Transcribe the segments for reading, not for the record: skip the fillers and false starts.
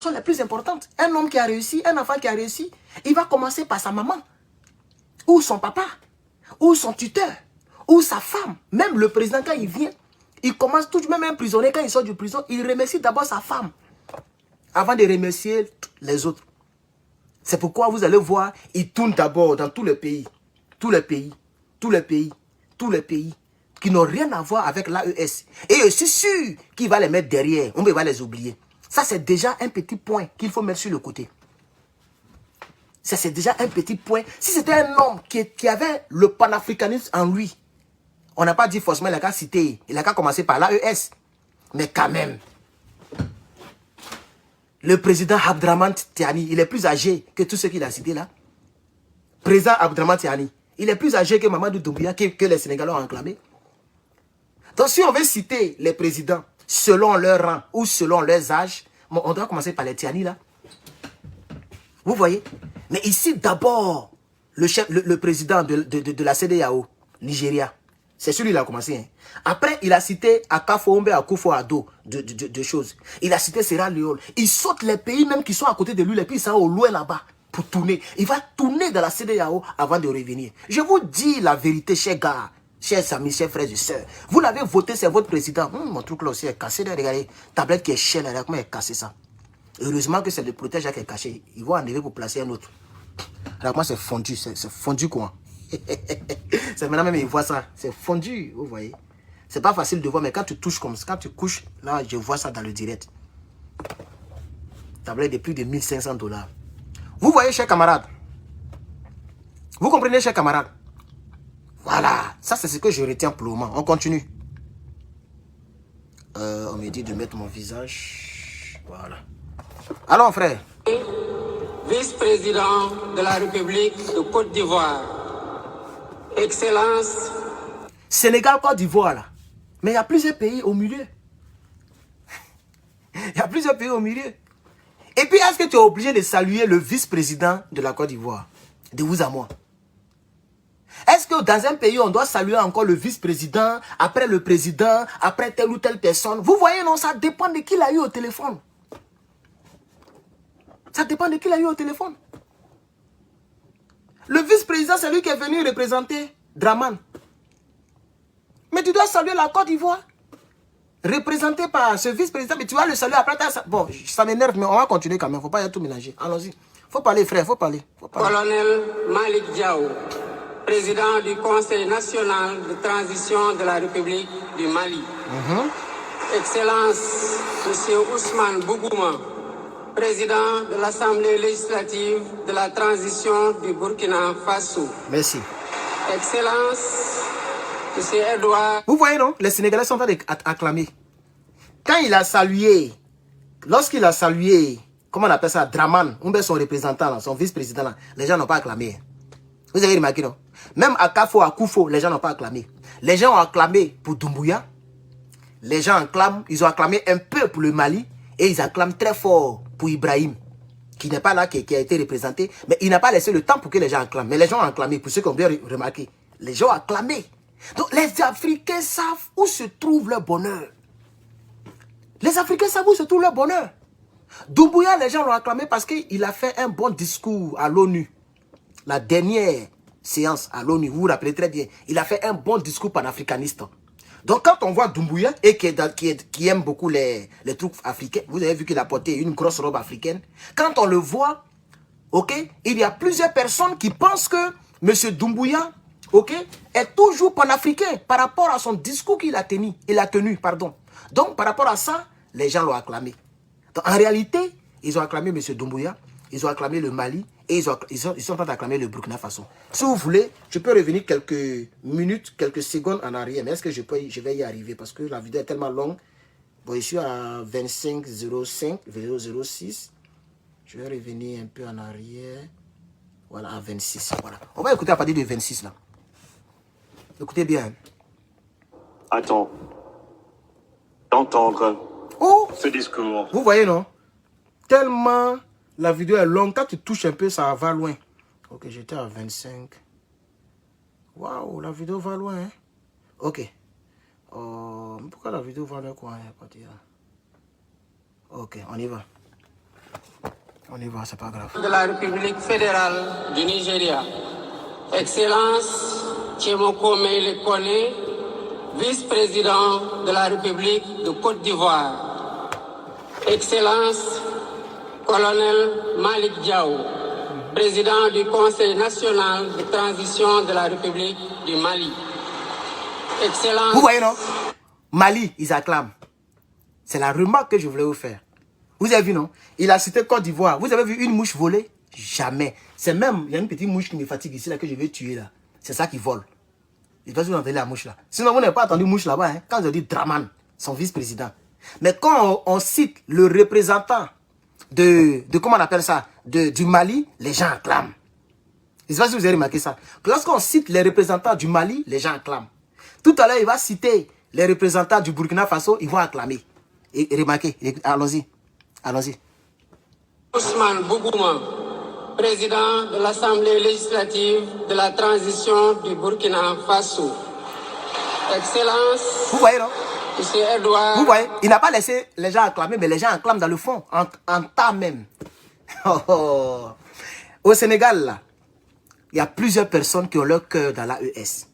sont les plus importantes. Un homme qui a réussi, un enfant qui a réussi, il va commencer par sa maman, ou son papa, ou son tuteur, ou sa femme. Même le président, quand il vient, il commence tout, même un prisonnier, quand il sort de prison, il remercie d'abord sa femme, avant de remercier les autres. C'est pourquoi vous allez voir, il tourne d'abord dans tous les pays, tous les pays, tous les pays, tous les pays, qui n'ont rien à voir avec l'AES. Et je suis sûr qu'il va les mettre derrière, on va les oublier. Ça, c'est déjà un petit point qu'il faut mettre sur le côté. Ça, c'est déjà un petit point. Si c'était un homme qui avait le panafricanisme en lui, on n'a pas dit forcément, il a qu'à citer, il a qu'à commencer par l'AES. Mais quand même, le président Abdraman Tiani, il est plus âgé que tous ceux qu'il a cités là. Président Abdraman Tiani, il est plus âgé que Mamadou Doumbouya, que les Sénégalais ont acclamé. Donc si on veut citer les présidents selon leur rang ou selon leurs âges, bon, on doit commencer par les Tiani là. Vous voyez? Mais ici d'abord, le président de la CEDEAO, Nigeria, c'est celui qui a commencé. Hein. Après, il a cité Akafo-Ombe Akufo-Addo de choses. Il a cité Sierra Leone. Il saute les pays même qui sont à côté de lui, les pays qui sont au loin là-bas pour tourner. Il va tourner dans la CEDEAO avant de revenir. Je vous dis la vérité, chers gars, chers amis, chers frères et sœurs. Vous l'avez voté, c'est votre président. Mon truc là aussi est cassé. Là, regardez, tablette qui est chère là, comment elle est cassée ça? Heureusement que c'est le protège qui est caché. Ils vont enlever pour placer un autre. Alors moi c'est fondu quoi. C'est maintenant même ils voient ça, c'est fondu, vous voyez. C'est pas facile de voir, mais quand tu touches comme ça, quand tu couches, là je vois ça dans le direct. Tablette de plus de 1500 $. Vous voyez, chers camarades. Vous comprenez, chers camarades. Voilà, ça c'est ce que je retiens pour le moment. On continue. On me dit de mettre mon visage. Voilà. Alors frère. Vice-président de la République de Côte d'Ivoire, Excellence. Sénégal, Côte d'Ivoire là. Mais il y a plusieurs pays au milieu. Il y a plusieurs pays au milieu. Et puis est-ce que tu es obligé de saluer le vice-président de la Côte d'Ivoire? De vous à moi. Est-ce que dans un pays, on doit saluer encore le vice-président, après le président, après telle ou telle personne? Vous voyez, non, ça dépend de qui l'a eu au téléphone. Ça dépend de qui l'a eu au téléphone. Le vice-président, c'est lui qui est venu représenter Draman. Mais tu dois saluer la Côte d'Ivoire. Représenté par ce vice-président, mais tu vas le saluer après. Bon, ça m'énerve, mais on va continuer quand même. Il ne faut pas y aller tout mélanger. Allons-y. Il faut parler, frère, il faut parler. Colonel Malik Diao, président du Conseil national de transition de la République du Mali. Excellence, Monsieur Ousmane Bougouma, président de l'Assemblée législative de la transition du Burkina Faso. Merci. Excellence, Monsieur Edouard. Vous voyez, non? Les Sénégalais sont en train d'acclamer. Quand il a salué, lorsqu'il a salué, comment on appelle ça, Draman, son représentant, là, son vice-président, là, les gens n'ont pas acclamé. Vous avez remarqué, non? Même Akafo, Akufo, les gens n'ont pas acclamé. Les gens ont acclamé pour Doumbouya. Les gens acclament, ils ont acclamé un peu pour le Mali. Et ils acclament très fort pour Ibrahim, qui n'est pas là, qui a été représenté. Mais il n'a pas laissé le temps pour que les gens acclament. Mais les gens ont acclamé, pour ceux qui ont bien remarqué. Les gens ont acclamé. Donc les Africains savent où se trouve leur bonheur. Les Africains savent où se trouve leur bonheur. Doumbouya, les gens l'ont acclamé parce qu'il a fait un bon discours à l'ONU. La dernière séance à l'ONU, vous vous rappelez très bien. Il a fait un bon discours panafricaniste. Donc quand on voit Doumbouya, et qui aime beaucoup les trucs africains, vous avez vu qu'il a porté une grosse robe africaine. Quand on le voit, ok, il y a plusieurs personnes qui pensent que M. Doumbouya, ok, est toujours panafricain par rapport à son discours qu'il a tenu. Donc par rapport à ça, les gens l'ont acclamé. Donc, en réalité, ils ont acclamé M. Doumbouya, ils ont acclamé le Mali et ils sont en train d'acclamer le Burkina Faso. Si vous voulez, je peux revenir quelques minutes, quelques secondes en arrière. Mais est-ce que je vais y arriver? Parce que la vidéo est tellement longue. Bon, je suis à 25,05, 0,06. Je vais revenir un peu en arrière. Voilà, à 26. Voilà. On va écouter à partir de 26 là. Écoutez bien. Attends. D'entendre ce discours. Vous voyez, non? Tellement la vidéo est longue. Quand tu touches un peu, ça va loin. Ok, j'étais à 25. Waouh, la vidéo va loin. Hein? Ok. Pourquoi la vidéo va loin quoi? Ok, on y va. On y va, c'est pas grave. De la République fédérale du Nigeria. Excellence Tchemoko Mele Kone, vice-président de la République de Côte d'Ivoire. Excellence Colonel Malik Diaw, président du Conseil national de transition de la République du Mali. Excellence... Vous voyez, non? Mali, ils acclament. C'est la remarque que je voulais vous faire. Vous avez vu, non? Il a cité Côte d'Ivoire. Vous avez vu une mouche voler? Jamais. C'est même, il y a une petite mouche qui me fatigue ici, là, que je vais tuer, là. C'est ça qui vole. Je ne sais pas si vous entendez la mouche, là. Sinon, vous n'avez pas entendu mouche là-bas, hein? Quand je dis Draman, son vice-président. Mais quand on cite le représentant comment on appelle ça? Du Mali, les gens acclament. Je ne sais pas si vous avez remarqué ça. Lorsqu'on cite les représentants du Mali, les gens acclament. Tout à l'heure, il va citer les représentants du Burkina Faso, ils vont acclamer. Et remarquez, allons-y. Allons-y. Ousmane Bougouma, président de l'Assemblée législative de la transition du Burkina Faso. Excellence. Vous voyez, non? Monsieur Edouard. Vous voyez, il n'a pas laissé les gens acclamer, mais les gens acclament dans le fond, en tas même. Au Sénégal, là, il y a plusieurs personnes qui ont leur cœur dans l'AES.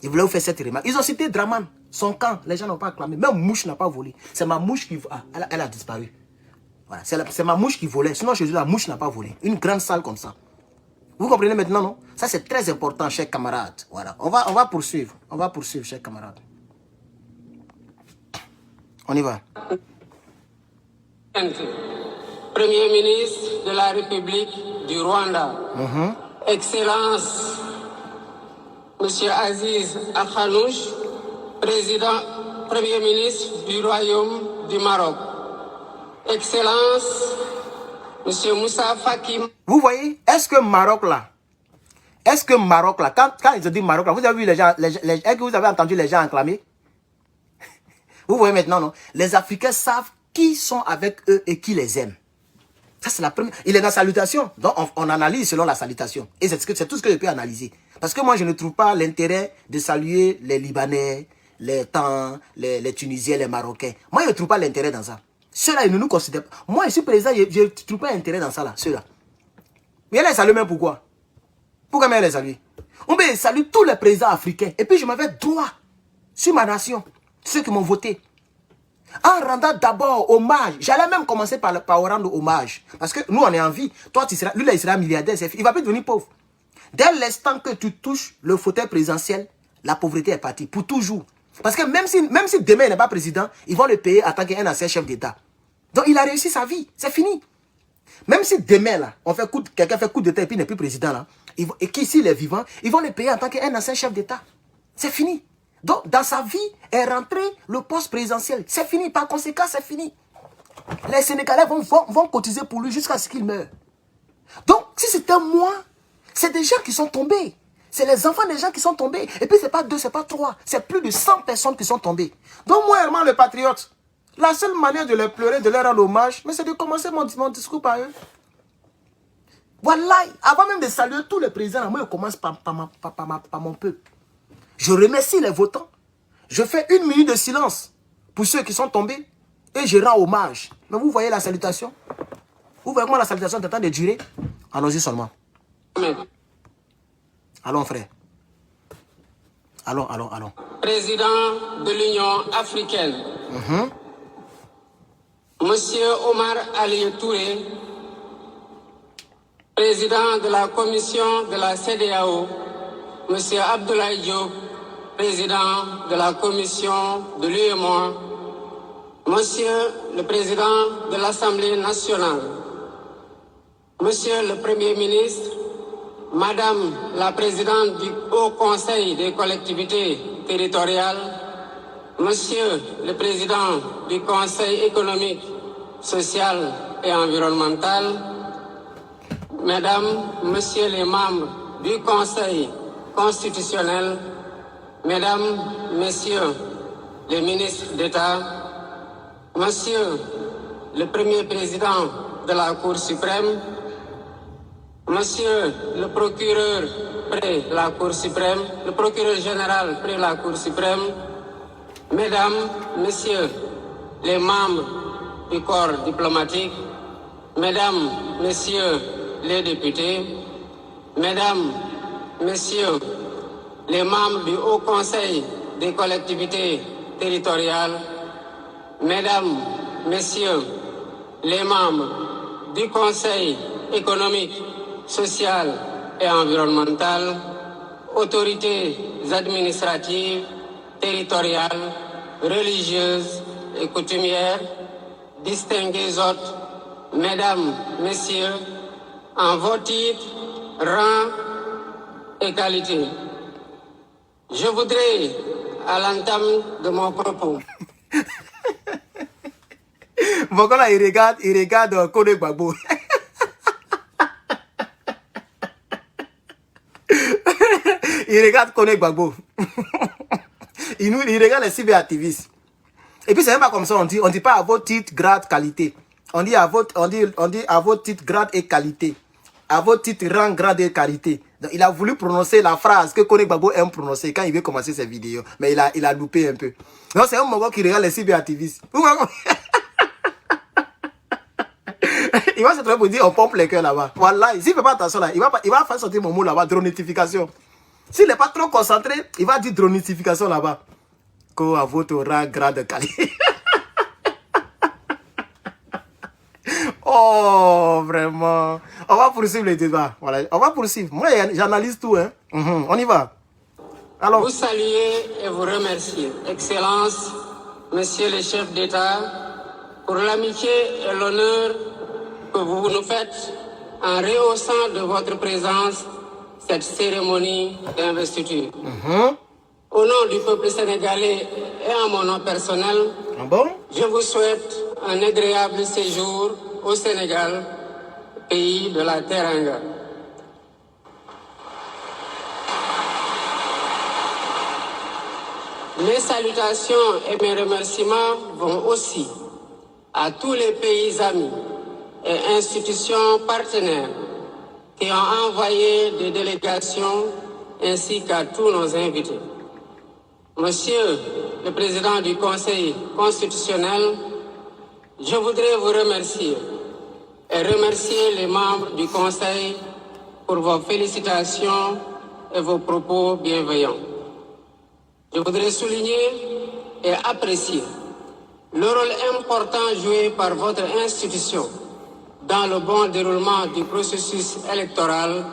Je voulais vous faire cette remarque. Ils ont cité Draman, son camp, les gens n'ont pas acclamé. Même mouche n'a pas volé. C'est ma mouche qui... Ah, elle a disparu. Voilà, c'est ma mouche qui volait. Sinon, je dis la mouche n'a pas volé. Une grande salle comme ça. Vous comprenez maintenant, non? Ça, c'est très important, chers camarades. Voilà, on va poursuivre. On va poursuivre, chers camarades. On y va. Premier ministre de la République du Rwanda. Excellence, Monsieur Aziz Al-Khanouch, Premier ministre du Royaume du Maroc. Excellence, Monsieur Moussa Faki. Vous voyez, est-ce que Maroc là, quand ils ont dit Maroc là, vous avez vu les gens, est-ce que vous avez entendu les gens acclamer? Vous voyez maintenant, non? Les Africains savent qui sont avec eux et qui les aime. Ça, c'est la première. Il est dans la salutation. Donc, on analyse selon la salutation. Et c'est tout ce que je peux analyser. Parce que moi, je ne trouve pas l'intérêt de saluer les Libanais, les Tans, les Tunisiens, les Marocains. Moi, je ne trouve pas l'intérêt dans ça. Ceux-là, ils ne nous considèrent pas. Moi, je suis président, je ne trouve pas l'intérêt dans ça, là. Ceux-là. Mais il les salue même pourquoi? Pourquoi mais les salue? On peut saluer tous les présidents africains. Et puis, je m'avais droit sur ma nation. Ceux qui m'ont voté. En rendant d'abord hommage. J'allais même commencer par rendre hommage. Parce que nous, on est en vie. Toi, lui, là, il sera milliardaire. Il ne va plus devenir pauvre. Dès l'instant que tu touches le fauteuil présidentiel, la pauvreté est partie. Pour toujours. Parce que même si demain, il n'est pas président, ils vont le payer en tant qu'un ancien chef d'État. Donc, il a réussi sa vie. C'est fini. Même si demain, là, quelqu'un fait coup d'État et puis il n'est plus président, là, et qu'ici, il est vivant, ils vont le payer en tant qu'un ancien chef d'État. C'est fini. Donc, dans sa vie, est rentré le poste présidentiel. C'est fini. Par conséquent, c'est fini. Les Sénégalais vont cotiser pour lui jusqu'à ce qu'il meure. Donc, si c'était moi, c'est des gens qui sont tombés. C'est les enfants des gens qui sont tombés. Et puis, ce n'est pas 2, ce n'est pas 3. C'est plus de 100 personnes qui sont tombées. Donc, moi, Herman, le patriote, la seule manière de les pleurer, de leur rendre hommage, mais c'est de commencer mon discours par eux. Voilà. Avant même de saluer tous les présidents, moi, je commence par mon peuple. Je remercie les votants. Je fais 1 minute de silence pour ceux qui sont tombés et je rends hommage. Mais vous voyez la salutation? Vous voyez comment la salutation est en train de durer? Allons-y seulement. Allons, frère. Allons. Président de l'Union africaine. Monsieur Omar Ali Touré, président de la commission de la CEDEAO. Monsieur Abdoulaye Diop, président de la commission de l'UEMOA, Monsieur le président de l'Assemblée nationale, Monsieur le Premier ministre, Madame la présidente du Haut Conseil des collectivités territoriales, Monsieur le président du Conseil économique, social et environnemental, Mesdames, Messieurs les membres du Conseil constitutionnel, Mesdames, Messieurs les ministres d'État, Monsieur le Premier président de la Cour suprême, Monsieur le procureur près la Cour suprême, le procureur général près la Cour suprême, Mesdames, Messieurs les membres du corps diplomatique, Mesdames, Messieurs les députés, Mesdames, Messieurs les membres du Haut Conseil des collectivités territoriales, Mesdames, Messieurs les membres du Conseil économique, social et environnemental, autorités administratives, territoriales, religieuses et coutumières, distingués hôtes, Mesdames, Messieurs, en vos titres, rangs et qualités. Je voudrais, à l'entame de mon propos, Voilà, il regarde Kone Gbagbo. Il regarde Kone Gbagbo. Il regarde les cyberactivistes. Et puis c'est même pas comme ça, on dit pas à vos titres, grade, qualité. On dit à vos titres, grade et qualité. À vos titres, rang, grade et qualité. Donc, il a voulu prononcer la phrase que Kone Gbagbo aime prononcer quand il veut commencer ses vidéos. Mais il a loupé un peu. Donc c'est un moment qui regarde les cyberactivistes. Il va se trouver pour dire on pompe les cœurs là-bas. Voilà, s'il ne fait pas attention là, il va faire sortir mon mot là-bas, dronification. S'il n'est pas trop concentré, il va dire dronification là-bas. Qu'à à votre rang, grade, qualité. Oh, vraiment. On va poursuivre les débats. Voilà, on va poursuivre. Moi, j'analyse tout. Hein. On y va. Alors. Vous saluer et vous remercier, Excellence, Monsieur le chef d'État, pour l'amitié et l'honneur que vous nous faites en rehaussant de votre présence cette cérémonie d'investiture. Au nom du peuple sénégalais et en mon nom personnel, je vous souhaite un agréable séjour au Sénégal, pays de la Teranga. Mes salutations et mes remerciements vont aussi à tous les pays amis et institutions partenaires qui ont envoyé des délégations ainsi qu'à tous nos invités. Monsieur le Président du Conseil constitutionnel, je voudrais vous remercier et remercier les membres du Conseil pour vos félicitations et vos propos bienveillants. Je voudrais souligner et apprécier le rôle important joué par votre institution dans le bon déroulement du processus électoral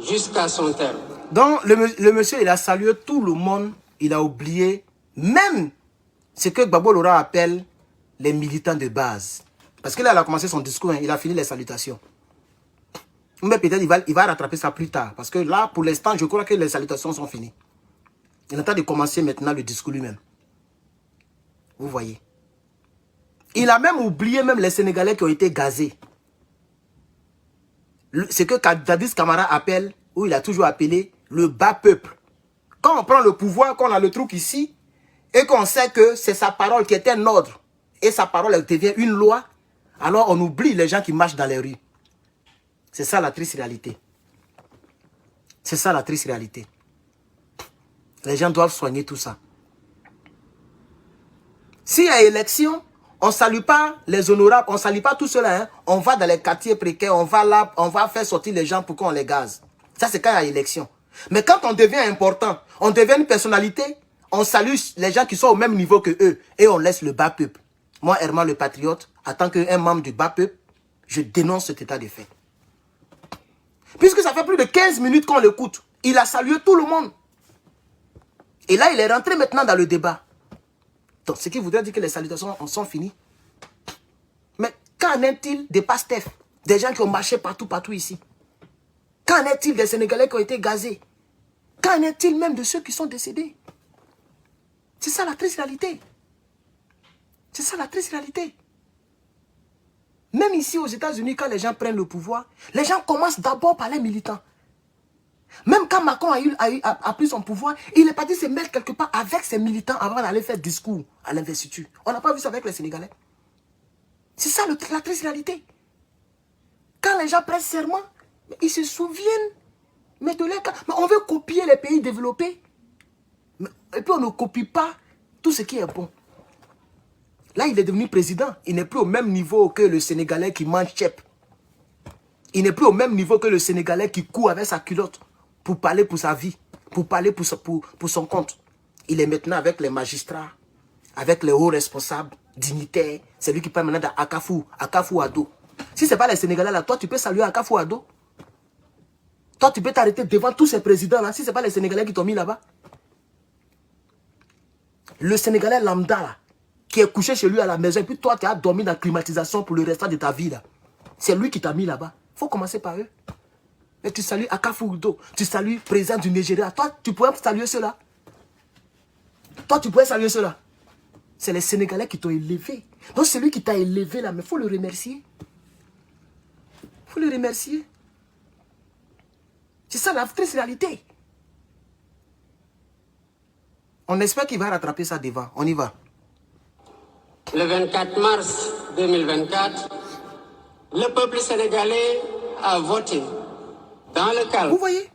jusqu'à son terme. Donc, le monsieur, il a salué tout le monde. Il a oublié même ce que Gbagbo Laurent appelle les militants de base. Parce que là, il a commencé son discours, hein, il a fini les salutations. Mais peut-être il va rattraper ça plus tard. Parce que là, pour l'instant, je crois que les salutations sont finies. Il est en train de commencer maintenant le discours lui-même. Vous voyez. Il a même oublié même les Sénégalais qui ont été gazés. Ce que Dadis Camara appelle, ou il a toujours appelé, le bas peuple. Quand on prend le pouvoir, qu'on a le truc ici, et qu'on sait que c'est sa parole qui est un ordre, et sa parole elle devient une loi, alors on oublie les gens qui marchent dans les rues. C'est ça la triste réalité. C'est ça la triste réalité. Les gens doivent soigner tout ça. S'il y a élection, on ne salue pas les honorables, on ne salue pas tout cela. Hein. On va dans les quartiers précaires, on va là, on va faire sortir les gens pour qu'on les gaze. Ça, c'est quand il y a élection. Mais quand on devient important, on devient une personnalité, on salue les gens qui sont au même niveau que eux et on laisse le bas peuple. Moi, Herman le patriote, en tant qu'un membre du bas peuple, je dénonce cet état de fait. Puisque ça fait plus de 15 minutes qu'on l'écoute, il a salué tout le monde. Et là, il est rentré maintenant dans le débat. Donc, ce qui voudrait dire que les salutations sont finies. Mais qu'en est-il des pastefs, des gens qui ont marché partout ici? Qu'en est-il des Sénégalais qui ont été gazés? Qu'en est-il même de ceux qui sont décédés? C'est ça la triste réalité. C'est ça la triste réalité. Même ici aux États-Unis, quand les gens prennent le pouvoir, les gens commencent d'abord par les militants. Même quand Macron a pris son pouvoir, il est parti se mettre quelque part avec ses militants avant d'aller faire discours à l'investiture. On n'a pas vu ça avec les Sénégalais. C'est ça la triste réalité. Quand les gens prennent serment, ils se souviennent. Mais on veut copier les pays développés. Et puis on ne copie pas tout ce qui est bon. Là, il est devenu président. Il n'est plus au même niveau que le Sénégalais qui mange chep. Il n'est plus au même niveau que le Sénégalais qui court avec sa culotte pour parler pour sa vie, pour parler pour son compte. Il est maintenant avec les magistrats, avec les hauts responsables, dignitaires. C'est lui qui parle maintenant d'Akafou Addo. Si ce n'est pas les Sénégalais là, toi tu peux saluer Akafou Addo. Toi tu peux t'arrêter devant tous ces présidents là, si ce n'est pas les Sénégalais qui t'ont mis là-bas. Le Sénégalais lambda là, qui est couché chez lui à la maison, et puis toi tu as dormi dans la climatisation pour le restant de ta vie là. C'est lui qui t'a mis là-bas. Il faut commencer par eux. Mais tu salues Akafou Addo, tu salues le président du Nigeria. Toi, tu pourrais saluer ceux-là. Toi, tu pourrais saluer ceux-là. C'est les Sénégalais qui t'ont élevé. Donc, celui qui t'a élevé là, mais il faut le remercier. Il faut le remercier. C'est ça la triste réalité. On espère qu'il va rattraper ça devant. On y va. Le 24 mars 2024, le peuple sénégalais a voté dans le calme. Vous voyez?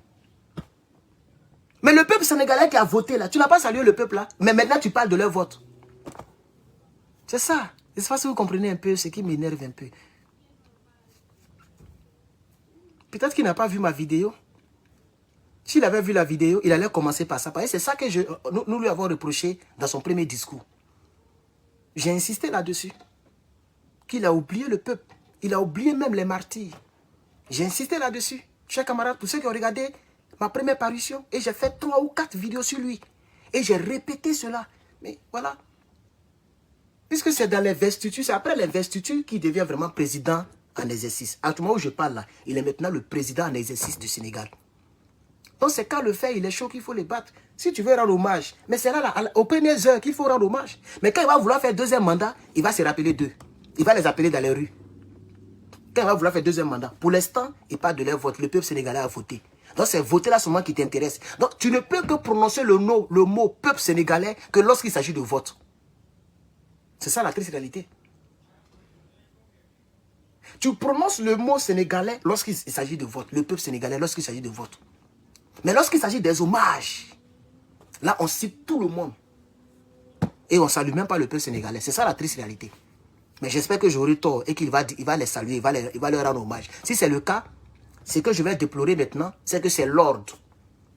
Mais le peuple sénégalais qui a voté là, tu n'as pas salué le peuple là, mais maintenant tu parles de leur vote. C'est ça. Je ne sais pas si vous comprenez un peu ce qui m'énerve un peu. Peut-être qu'il n'a pas vu ma vidéo. S'il avait vu la vidéo, il allait commencer par ça. C'est ça que nous lui avons reproché dans son premier discours. J'ai insisté là-dessus. Qu'il a oublié le peuple. Il a oublié même les martyrs. J'ai insisté là-dessus. Chers camarades, pour ceux qui ont regardé ma première parution, et j'ai fait 3 ou 4 vidéos sur lui. Et j'ai répété cela. Mais voilà. Puisque c'est dans l'investiture, c'est après l'investiture qu'il devient vraiment président en exercice. À tout moment où je parle là, il est maintenant le président en exercice du Sénégal. Donc c'est quand le fait, il est chaud qu'il faut les battre. Si tu veux rendre hommage, mais c'est là, aux premières heures qu'il faut rendre hommage. Mais quand il va vouloir faire deuxième mandat, il va se rappeler d'eux. Il va les appeler dans les rues. Quand il va vouloir faire deuxième mandat, pour l'instant, il parle de leur vote. Le peuple sénégalais a voté. Donc c'est voter là seulement qui t'intéresse. Donc tu ne peux que prononcer le mot peuple sénégalais que lorsqu'il s'agit de vote. C'est ça la triste réalité. Tu prononces le mot sénégalais lorsqu'il s'agit de vote. Le peuple sénégalais lorsqu'il s'agit de vote. Mais lorsqu'il s'agit des hommages, là on cite tout le monde. Et on ne salue même pas le peuple sénégalais. C'est ça la triste réalité. Mais j'espère que j'aurai tort et qu'il va les saluer, il va leur rendre hommage. Si c'est le cas, ce que je vais déplorer maintenant, c'est que c'est l'ordre.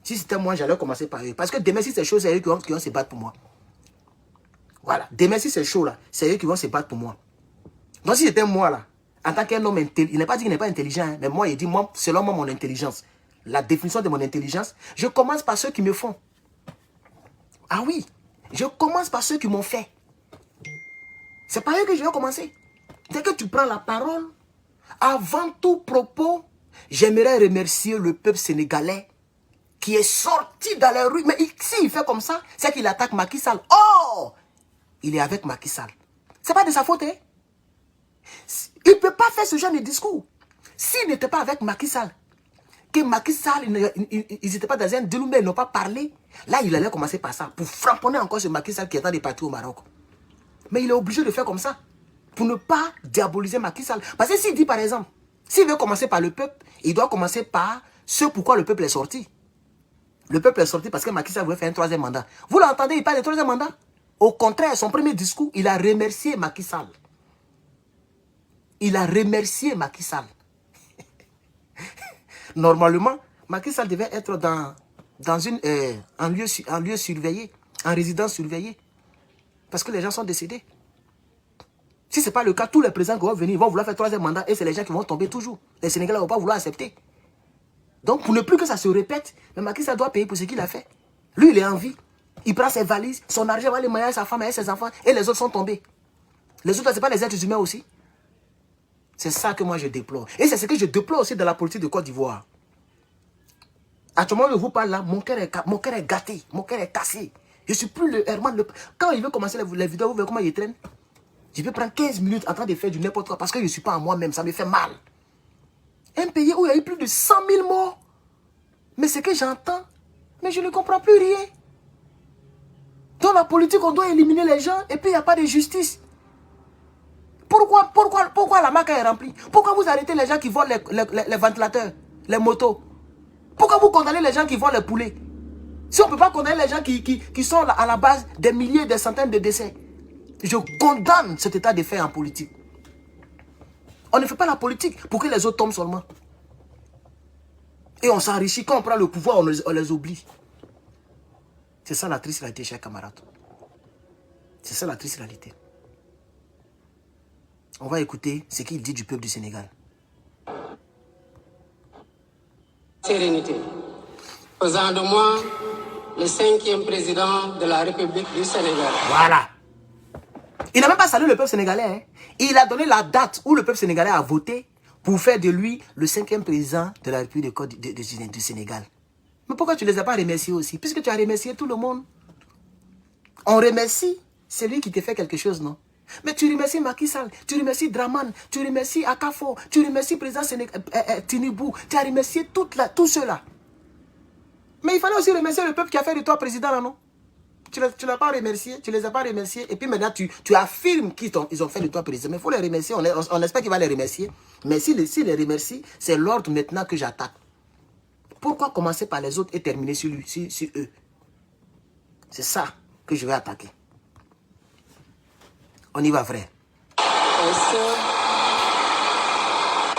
Si c'était moi, j'allais commencer par eux. Parce que demain, si c'est chaud, c'est eux qui vont se battre pour moi. Voilà. Demain, si c'est chaud, là, c'est eux qui vont se battre pour moi. Donc, si c'était moi, là, en tant qu'un homme intelligent, il n'a pas dit qu'il n'est pas intelligent, hein, mais moi, il dit, moi, selon moi, mon intelligence, la définition de mon intelligence, je commence par ceux qui me font. Ah oui, je commence par ceux qui m'ont fait. C'est par eux que je vais commencer. Dès que tu prends la parole, avant tout propos, j'aimerais remercier le peuple sénégalais qui est sorti dans les rues. Mais s'il fait comme ça, c'est qu'il attaque Macky Sall. Oh! Il est avec Macky Sall. Ce n'est pas de sa faute. Hein? Il ne peut pas faire ce genre de discours. S'il n'était pas avec Macky Sall, que Macky Sall, ils n'étaient pas dans un déloume, ils n'ont pas parlé, là, il allait commencer par ça, pour framponner encore ce Macky Sall qui est en train de partir au Maroc. Mais il est obligé de faire comme ça, pour ne pas diaboliser Macky Sall. Parce que s'il dit, par exemple, s'il veut commencer par le peuple, il doit commencer par ce pourquoi le peuple est sorti. Le peuple est sorti parce que Macky Sall voulait faire un 3e mandat. Vous l'entendez, il parle de 3e mandat. Au contraire, son premier discours, il a remercié Macky Sall. Il a remercié Macky Sall. Normalement, Macky Sall devait être en lieu surveillé, en résidence surveillée. Parce que les gens sont décédés. Si ce n'est pas le cas, tous les présidents qui vont venir, ils vont vouloir faire 3e mandat et c'est les gens qui vont tomber toujours. Les Sénégalais ne vont pas vouloir accepter. Donc, pour ne plus que ça se répète, mais Macky Sall doit payer pour ce qu'il a fait. Lui, il est en vie. Il prend ses valises, son argent va aller marier sa femme et ses enfants, et les autres sont tombés. Les autres, ce n'est pas les êtres humains aussi. C'est ça que moi je déplore. Et c'est ce que je déplore aussi dans la politique de Côte d'Ivoire. À ce moment où je vous parle là, mon cœur est gâté, mon cœur est cassé. Je ne suis plus le Herman. Quand il veut commencer les vidéos, vous voyez comment il traîne. Je peux prendre 15 minutes en train de faire du n'importe quoi parce que je ne suis pas à moi-même, ça me fait mal. Un pays où il y a eu plus de 100 000 morts. Mais ce que j'entends, mais je ne comprends plus rien. Dans la politique, on doit éliminer les gens et puis il n'y a pas de justice. Pourquoi la marque est remplie? Pourquoi vous arrêtez les gens qui volent les ventilateurs, les motos? Pourquoi vous condamnez les gens qui volent les poulets? Si on ne peut pas condamner les gens qui sont à la base des milliers, des centaines de décès. Je condamne cet état de fait en politique. On ne fait pas la politique pour que les autres tombent seulement. Et on s'enrichit. Quand on prend le pouvoir, on les oublie. C'est ça la triste réalité, chers camarades. C'est ça la triste réalité. On va écouter ce qu'il dit du peuple du Sénégal. Sérénité, faisant de moi le 5e président de la République du Sénégal. Voilà. Il n'a même pas salué le peuple sénégalais. Hein. Il a donné la date où le peuple sénégalais a voté pour faire de lui le 5e président de la République du Sénégal. Mais pourquoi tu ne les as pas remerciés aussi? Puisque tu as remercié tout le monde. On remercie celui qui te fait quelque chose, non? Mais tu remercies Macky Sall, tu remercies Draman, tu remercies Akafo, tu remercies le président Tinibou, tu as remercié tout cela. Mais il fallait aussi remercier le peuple qui a fait de toi président, là, non? Tu ne l'as pas remercié, tu ne les as pas remerciés, et puis maintenant tu affirmes qu'ils ont fait de toi président. Mais il faut les remercier, on espère qu'il va les remercier. Mais s'il les remercie, c'est l'ordre maintenant que j'attaque. Pourquoi commencer par les autres et terminer sur eux? C'est ça que je vais attaquer. On y va, frère. Et ce,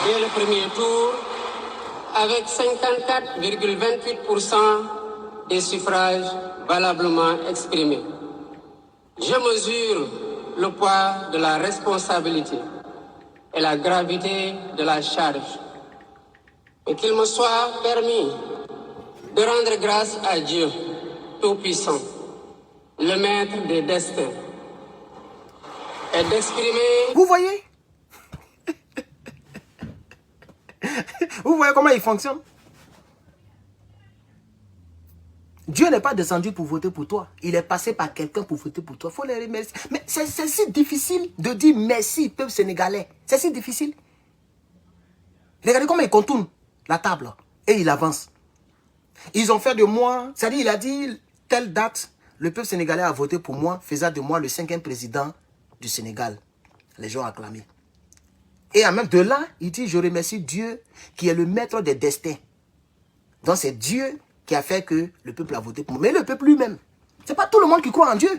dès le premier tour, avec 54,28% des suffrages valablement exprimés. Je mesure le poids de la responsabilité et la gravité de la charge. Et qu'il me soit permis de rendre grâce à Dieu Tout-Puissant, le maître des destins, et d'exprimer... Vous voyez? Vous voyez comment il fonctionne? Dieu n'est pas descendu pour voter pour toi. Il est passé par quelqu'un pour voter pour toi. Il faut les remercier. Mais c'est si difficile de dire merci, peuple sénégalais. C'est si difficile. Regardez comment il contourne la table. Et il avance. Ils ont fait de moi... C'est-à-dire, il a dit, telle date, le peuple sénégalais a voté pour moi, faisant de moi le 5e président du Sénégal. Les gens ont acclamé. Et en même de là, il dit, je remercie Dieu qui est le maître des destins. Donc c'est Dieu qui a fait que le peuple a voté pour moi. Mais le peuple lui-même, ce n'est pas tout le monde qui croit en Dieu.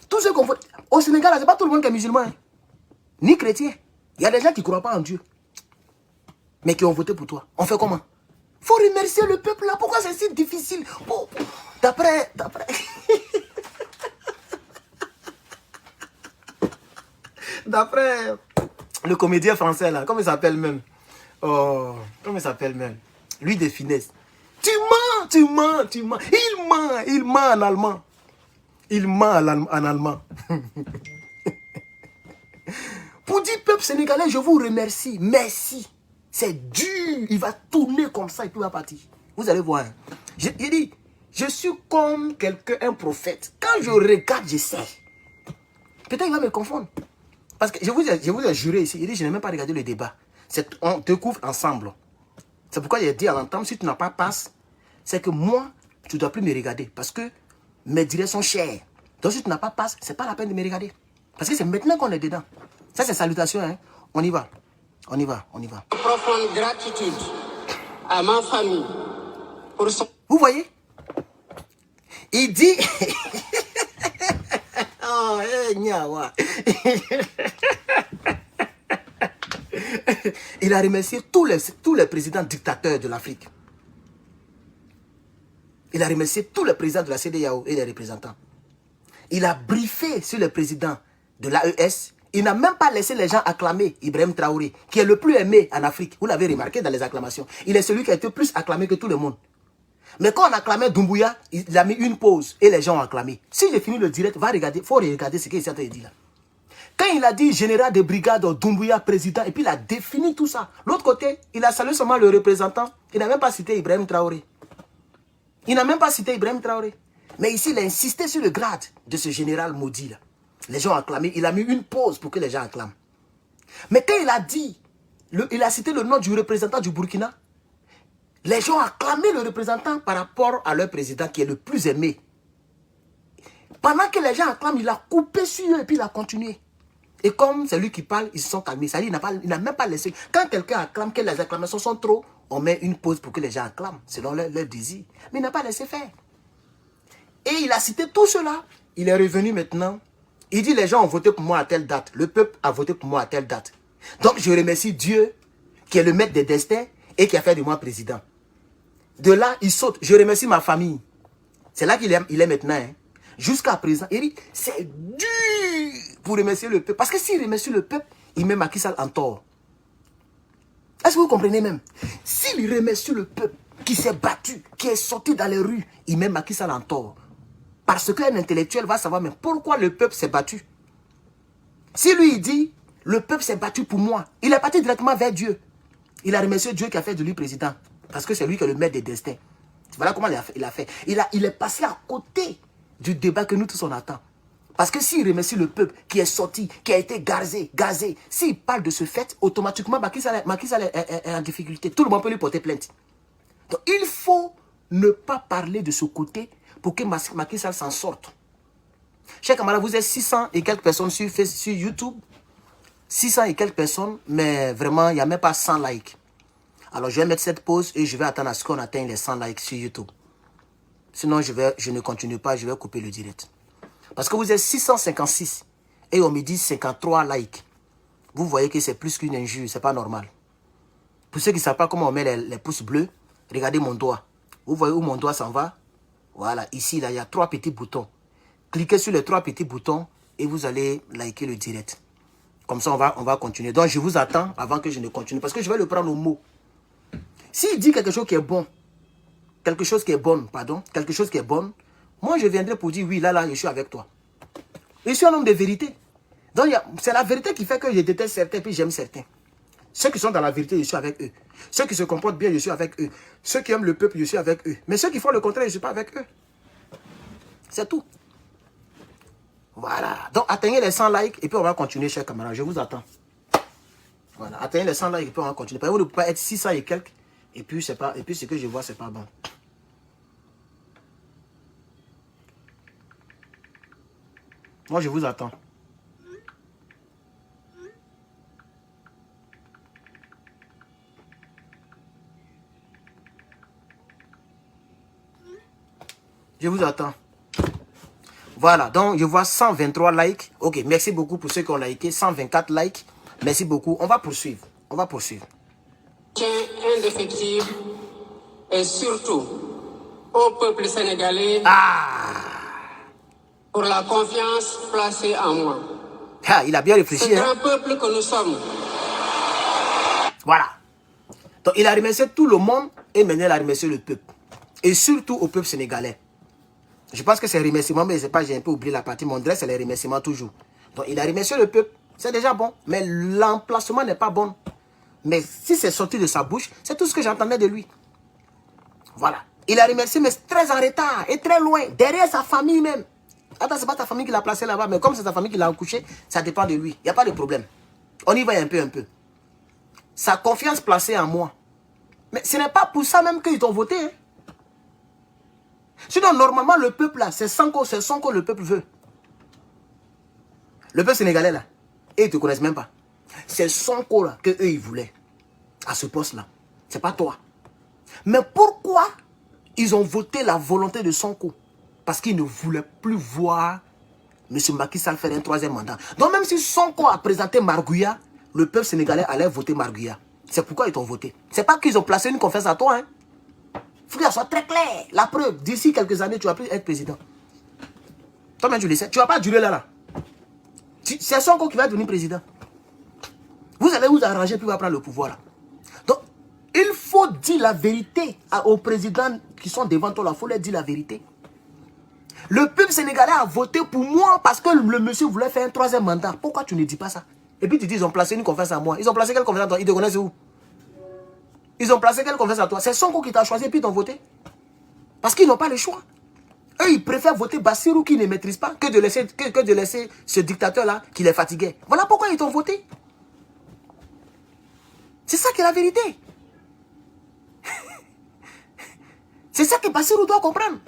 Tous ceux qu'on vote au Sénégal, ce n'est pas tout le monde qui est musulman, hein, ni chrétien. Il y a des gens qui ne croient pas en Dieu, mais qui ont voté pour toi. On fait comment? Il faut remercier le peuple là. Pourquoi c'est si difficile? D'après... D'après le comédien français là, comment il s'appelle même? Oh, comment il s'appelle même? Lui de finesse. Tu mens, tu mens, tu mens. Il ment en allemand. Il ment en allemand. Pour dire peuple sénégalais, je vous remercie. Merci. C'est dur. Il va tourner comme ça et puis il va partir. Vous allez voir. Il dit, je suis comme quelqu'un, un prophète. Quand je regarde, je sais. Peut-être il va me confondre. Parce que je vous ai juré ici, il dit, je n'ai même pas regardé le débat. On découvre ensemble. C'est pourquoi il a dit à l'entame, si tu n'as pas passe, c'est que moi, tu ne dois plus me regarder. Parce que mes directs sont chers. Donc si tu n'as pas passe, ce n'est pas la peine de me regarder. Parce que c'est maintenant qu'on est dedans. Ça, c'est salutations. Hein. On y va. On y va. On y va. Profonde gratitude à ma famille pour son... Vous voyez? Il dit... Oh, Nyawa. Il a remercié tous les présidents dictateurs de l'Afrique. Il a remercié tous les présidents de la CEDEAO et les représentants. Il a briefé sur les présidents de l'AES. Il n'a même pas laissé les gens acclamer Ibrahim Traoré, qui est le plus aimé en Afrique. Vous l'avez remarqué dans les acclamations. Il est celui qui a été plus acclamé que tout le monde. Mais quand on acclamait Doumbouya, il a mis une pause et les gens ont acclamé. Si j'ai fini le direct, va regarder, il faut regarder ce qu'il est en train de dire là. Quand il a dit général de brigade, Doumbouya, président, et puis il a défini tout ça. L'autre côté, il a salué seulement le représentant. Il n'a même pas cité Ibrahim Traoré. Il n'a même pas cité Ibrahim Traoré. Mais ici, il a insisté sur le grade de ce général maudit là. Les gens ont acclamé. Il a mis une pause pour que les gens acclament. Mais quand il a dit, il a cité le nom du représentant du Burkina, les gens ont acclamé le représentant par rapport à leur président qui est le plus aimé. Pendant que les gens acclament, il a coupé sur eux et puis il a continué. Et comme c'est lui qui parle, ils se sont calmés. Ça dit, il n'a même pas laissé. Quand quelqu'un acclame, que les acclamations sont trop, on met une pause pour que les gens acclament, selon leur désir. Mais il n'a pas laissé faire. Et il a cité tout cela. il est revenu maintenant. Il dit les gens ont voté pour moi à telle date. Le peuple a voté pour moi à telle date. Donc je remercie Dieu qui est le maître des destins et qui a fait de moi président. De là, il saute. Je remercie ma famille. C'est là qu'il est maintenant. Hein. Jusqu'à présent, il dit, c'est dur pour remercier le peuple. Parce que s'il remercie le peuple, il met Macky Sall en tort. Est-ce que vous comprenez même? S'il remercie le peuple qui s'est battu, qui est sorti dans les rues, il met Macky Sall en tort. Parce qu'un intellectuel va savoir, mais pourquoi le peuple s'est battu? Si lui, il dit, le peuple s'est battu pour moi, il est parti directement vers Dieu. Il a remercié Dieu qui a fait de lui président. Parce que c'est lui qui est le maître des destins. Voilà comment il a fait. Il est passé à côté du débat que nous tous on attend. Parce que s'il remercie le peuple qui est sorti, qui a été gazé, s'il parle de ce fait, automatiquement, Macky Sall est en difficulté. Tout le monde peut lui porter plainte. Donc, il faut ne pas parler de ce côté pour que Macky Sall s'en sorte. Chers camarades, vous êtes 600 et quelques personnes sur YouTube. 600 et quelques personnes, mais vraiment, il n'y a même pas 100 likes. Alors, je vais mettre cette pause et je vais attendre à ce qu'on atteigne les 100 likes sur YouTube. Sinon, je ne continue pas, je vais couper le direct. Parce que vous êtes 656 et on me dit 53 likes. Vous voyez que c'est plus qu'une injure, c'est pas normal. Pour ceux qui ne savent pas comment on met les pouces bleus, regardez mon doigt. Vous voyez où mon doigt s'en va? Voilà, ici, là, il y a 3 petits boutons. Cliquez sur les 3 petits boutons et vous allez liker le direct. Comme ça, on va continuer. Donc, je vous attends avant que je ne continue. Parce que je vais le prendre au mot. S'il dit quelque chose qui est bon, quelque chose qui est bon, moi, je viendrai pour dire, oui, là, je suis avec toi. Je suis un homme de vérité. Donc, c'est la vérité qui fait que je déteste certains, puis j'aime certains. Ceux qui sont dans la vérité, je suis avec eux. Ceux qui se comportent bien, je suis avec eux. Ceux qui aiment le peuple, je suis avec eux. Mais ceux qui font le contraire, je ne suis pas avec eux. C'est tout. Voilà. Donc, atteignez les 100 likes et puis on va continuer, chers camarades. Je vous attends. Voilà. Atteignez les 100 likes et puis on va continuer. Vous ne pouvez pas être 600 et quelques. Et puis, ce que je vois, c'est pas bon. Moi, je vous attends. Je vous attends. Voilà, donc je vois 123 likes. Ok, merci beaucoup pour ceux qui ont liké. 124 likes. Merci beaucoup. On va poursuivre. Indéfectible et surtout au peuple sénégalais pour la confiance placée en moi. Ah, il a bien réfléchi. C'est un peuple que nous sommes. Voilà. Donc il a remercié tout le monde et maintenant il a remercié le peuple. Et surtout au peuple sénégalais. Je pense que c'est remerciement, mais c'est pas, j'ai un peu oublié la partie. Mon dresse, c'est les remerciements toujours. Donc il a remercié le peuple. C'est déjà bon. Mais l'emplacement n'est pas bon. Mais si c'est sorti de sa bouche, c'est tout ce que j'entendais de lui. Voilà. Il a remercié, mais très en retard et très loin. Derrière sa famille même. Attends, c'est pas ta famille qui l'a placé là-bas, mais comme c'est ta famille qui l'a accouché, ça dépend de lui. Il n'y a pas de problème. On y va un peu. Sa confiance placée en moi. Mais ce n'est pas pour ça même qu'ils ont voté. Hein. Sinon, normalement, le peuple là, c'est Sonko le peuple veut. Le peuple sénégalais là, et ils ne te connaissent même pas. C'est Sonko là qu'eux ils voulaient. À ce poste là. C'est pas toi. Mais pourquoi ils ont voté la volonté de Sonko? Parce qu'ils ne voulaient plus voir M. Macky Sall faire un 3e mandat. Donc même si Sonko a présenté Marguya, le peuple sénégalais allait voter Marguya. C'est pourquoi ils t'ont voté. C'est pas qu'ils ont placé une confiance à toi. Hein. Il faut que ça soit très clair. La preuve, d'ici quelques années, tu vas plus être président. Toi-même, tu le sais. Tu ne vas pas durer là. C'est Sonko qui va devenir président. Vous allez vous arranger puis vous allez prendre le pouvoir là. Donc, il faut dire la vérité aux présidents qui sont devant toi. Il faut leur dire la vérité. Le peuple sénégalais a voté pour moi parce que le monsieur voulait faire un 3e mandat. Pourquoi tu ne dis pas ça? Et puis tu dis, ils ont placé une confiance à moi. Ils ont placé quelle confiance à toi? Ils te connaissent où? Ils ont placé quelle confiance à toi? C'est Sonko qui t'a choisi et puis ils t'ont voté. Parce qu'ils n'ont pas le choix. Eux, ils préfèrent voter Bassirou qui ne maîtrise pas que de laisser ce dictateur-là qui les fatiguait. Voilà pourquoi ils t'ont voté. C'est ça qui est la vérité. C'est ça que Bassirou doit comprendre.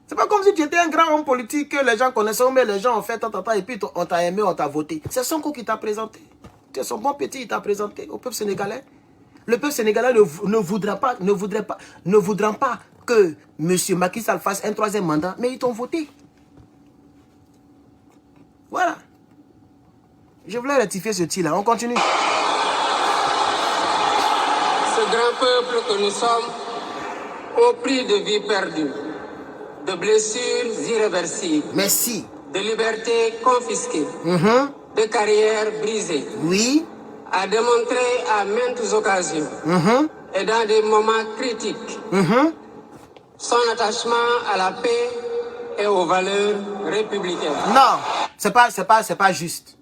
C'est pas comme si tu étais un grand homme politique que les gens connaissaient, mais les gens ont fait et puis on t'a aimé, on t'a voté. C'est Sonko qui t'a présenté. C'est son bon petit, il t'a présenté au peuple sénégalais. Le peuple sénégalais ne voudra pas que M. Macky Sall fasse un 3e mandat, mais ils t'ont voté. Voilà. Je voulais rectifier ce tir-là. On continue. Ce grand peuple que nous sommes, au prix de vies perdues, de blessures irréversibles, Merci. de libertés confisquées, de carrières brisées, Oui. a démontré à maintes occasions et dans des moments critiques son attachement à la paix et aux valeurs républicaines. Non, c'est pas juste.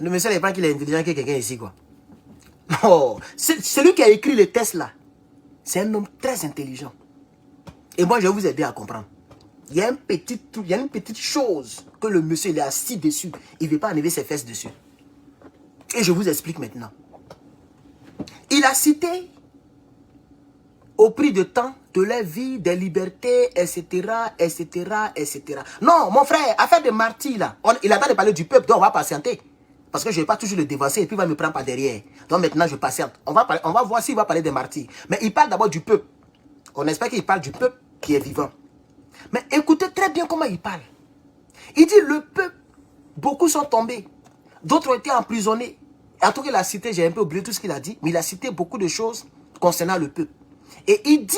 Le monsieur n'est pas qu'il est intelligent que quelqu'un ici, quoi. Non, celui qui a écrit les tests là, c'est un homme très intelligent. Et moi, je vais vous aider à comprendre. Il y a un petit truc, il y a une petite chose que le monsieur il est assis dessus. Il ne veut pas enlever ses fesses dessus. Et je vous explique maintenant. Il a cité au prix de temps de la vie, des libertés, etc., etc., etc. Non, mon frère, affaire de martyrs là, il attend de parler du peuple, donc on va patienter. Parce que je ne vais pas toujours le dévancer et puis il va me prendre par derrière. Donc maintenant, je patiente. On va voir s'il va parler des martyrs. Mais il parle d'abord du peuple. On espère qu'il parle du peuple qui est vivant. Mais écoutez très bien comment il parle. Il dit le peuple, beaucoup sont tombés. D'autres ont été emprisonnés. En tout cas, il a cité, j'ai un peu oublié tout ce qu'il a dit, mais il a cité beaucoup de choses concernant le peuple. Et il dit,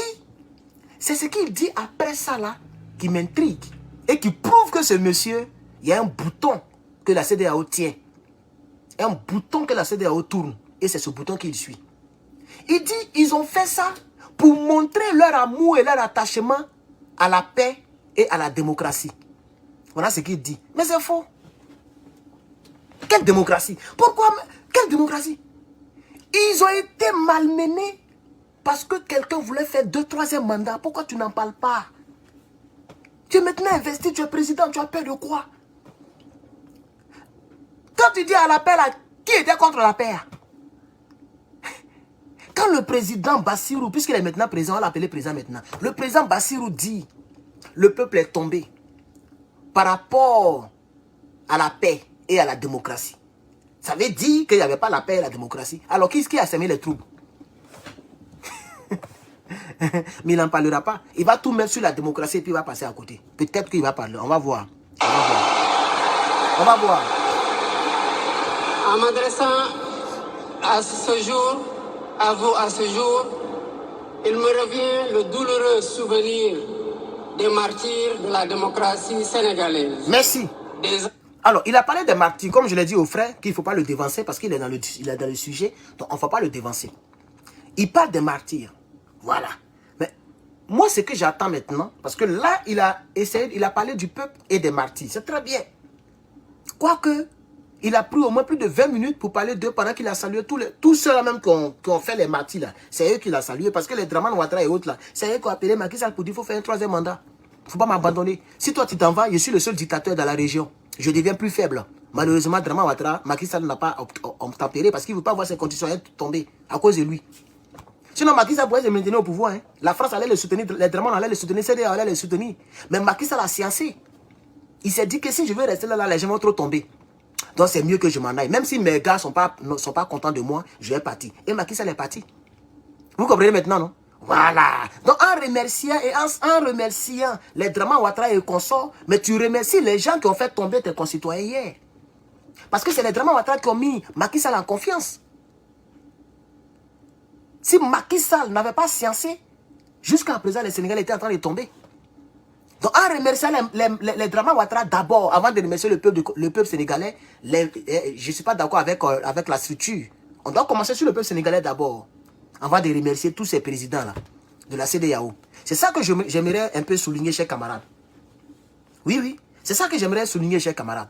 c'est ce qu'il dit après ça là, qui m'intrigue. Et qui prouve que ce monsieur, il y a un bouton que la CEDEAO tient. Un bouton que la CEDEAO tourne. Et c'est ce bouton qu'il suit. Il dit, ils ont fait ça pour montrer leur amour et leur attachement à la paix et à la démocratie. Voilà ce qu'il dit. Mais c'est faux. Quelle démocratie? Pourquoi? Quelle démocratie? Ils ont été malmenés parce que quelqu'un voulait faire 2 3e mandat. Pourquoi tu n'en parles pas? Tu es maintenant investi, tu es président, tu as peur de quoi? Quand tu dis à la paix, là, qui était contre la paix? Quand le président Bassirou, puisqu'il est maintenant président, on l'appelle président maintenant, le président Bassirou dit, le peuple est tombé par rapport à la paix et à la démocratie. Ça veut dire qu'il n'y avait pas la paix et la démocratie. Alors, qui a semé les troubles? Mais il n'en parlera pas. Il va tout mettre sur la démocratie et puis il va passer à côté. Peut-être qu'il va parler. On va voir. On va voir. On va voir. En m'adressant à ce jour, à vous à ce jour, il me revient le douloureux souvenir des martyrs de la démocratie sénégalaise. Merci. Alors, il a parlé des martyrs, comme je l'ai dit aux frères, qu'il ne faut pas le dévancer parce qu'il est dans le sujet, donc on ne faut pas le dévancer. Il parle des martyrs. Voilà. Mais moi, ce que j'attends maintenant, parce que là, il a parlé du peuple et des martyrs. C'est très bien. Quoique, il a pris au moins plus de 20 minutes pour parler d'eux pendant qu'il a salué tous ceux-là même qui ont fait les martyrs là. C'est eux qui l'ont salué parce que les Draman Ouattara et autres là, c'est eux qui ont appelé Macky Sall pour dire qu'il faut faire un 3e mandat. Il ne faut pas m'abandonner. Si toi tu t'en vas, je suis le seul dictateur dans la région. Je deviens plus faible. Malheureusement, Draman Ouattara, Macky Sall n'a pas tempéré parce qu'il ne veut pas voir ses conditions tomber à cause de lui. Sinon, Macky Sall pourrait se maintenir au pouvoir. Hein. La France allait le soutenir, les Draman allaient le soutenir, CEDEAO allait le soutenir. Mais Macky Sall a sciencé. Il s'est dit que si je veux rester là, les gens vont trop tomber. Donc c'est mieux que je m'en aille. Même si mes gars ne sont pas contents de moi, je vais partir. Et Macky Sall est parti. Vous comprenez maintenant, non? Voilà. Donc en remerciant les Draman Ouattara et consorts, mais tu remercies les gens qui ont fait tomber tes concitoyens hier. Parce que c'est les Draman Ouattara qui ont mis Macky Sall en confiance. Si Macky Sall n'avait pas sciencé, jusqu'à présent les Sénégalais étaient en train de tomber. Donc en remerciant les Draman Ouattara d'abord, avant de remercier le peuple sénégalais, je ne suis pas d'accord avec la structure. On doit commencer sur le peuple sénégalais d'abord, avant de remercier tous ces présidents-là, de la CEDEAO. C'est ça que j'aimerais un peu souligner, chers camarades. Oui, oui, c'est ça que j'aimerais souligner, chers camarades.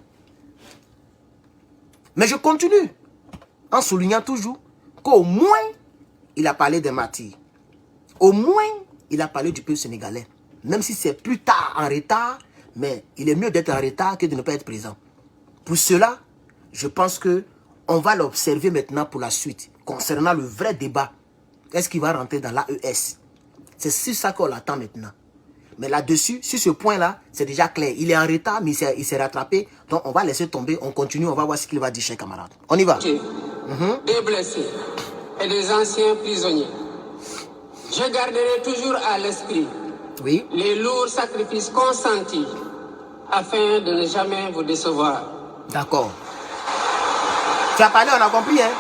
Mais je continue, en soulignant toujours qu'au moins, il a parlé des martyrs. Au moins, il a parlé du peuple sénégalais. Même si c'est plus tard, en retard, mais il est mieux d'être en retard que de ne pas être présent. Pour cela, je pense qu'on va l'observer maintenant pour la suite, concernant le vrai débat. Est-ce qu'il va rentrer dans l'AES? C'est sur ça qu'on l'attend maintenant. Mais là-dessus, sur ce point-là, c'est déjà clair. Il est en retard, mais il s'est rattrapé. Donc, on va laisser tomber, on continue, on va voir ce qu'il va dire, chers camarades. On y va. Des blessés et des anciens prisonniers. Je garderai toujours à l'esprit les lourds sacrifices consentis afin de ne jamais vous décevoir. D'accord. Tu as parlé, on a compris, hein?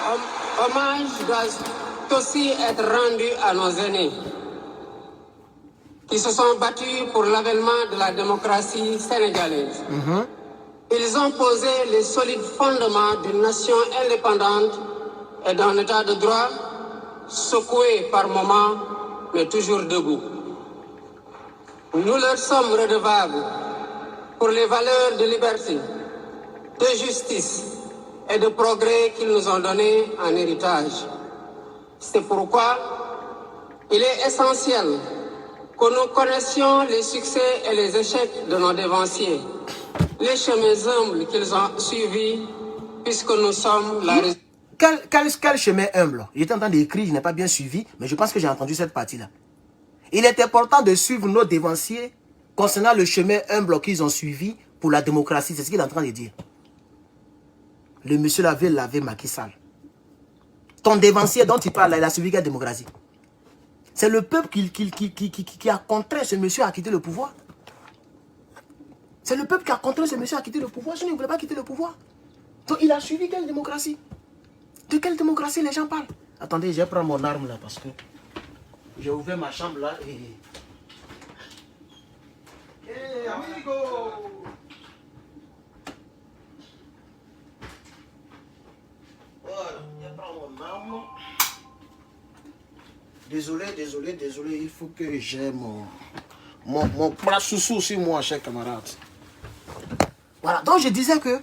Hommage doit aussi être rendu à nos aînés qui se sont battus pour l'avènement de la démocratie sénégalaise. Ils ont posé les solides fondements d'une nation indépendante et d'un état de droit secoué par moments, mais toujours debout. Nous leur sommes redevables pour les valeurs de liberté, de justice et de progrès qu'ils nous ont données en héritage. C'est pourquoi il est essentiel que nous connaissions les succès et les échecs de nos dévanciers, les chemins humbles qu'ils ont suivis, puisque nous sommes la... Quel chemin humble? J'étais en train d'écrire, je n'ai pas bien suivi, mais je pense que j'ai entendu cette partie-là. Il est important de suivre nos dévanciers concernant le chemin humble qu'ils ont suivi pour la démocratie. C'est ce qu'il est en train de dire. Le monsieur l'avait lavé Macky Sall. Ton dévancier dont tu parles, il a suivi quelle démocratie? C'est le peuple qui a contraint ce monsieur à quitter le pouvoir. C'est le peuple qui a contraint ce monsieur à quitter le pouvoir. Je ne voulais pas quitter le pouvoir. Donc il a suivi quelle démocratie? De quelle démocratie les gens parlent? Attendez, je vais prendre mon arme là parce que j'ai ouvert ma chambre là et... Hey, amigo! Voilà, je vais prendre mon arme. Désolé, il faut que j'ai mon plat sous sur moi, cher camarade. Voilà, donc je disais que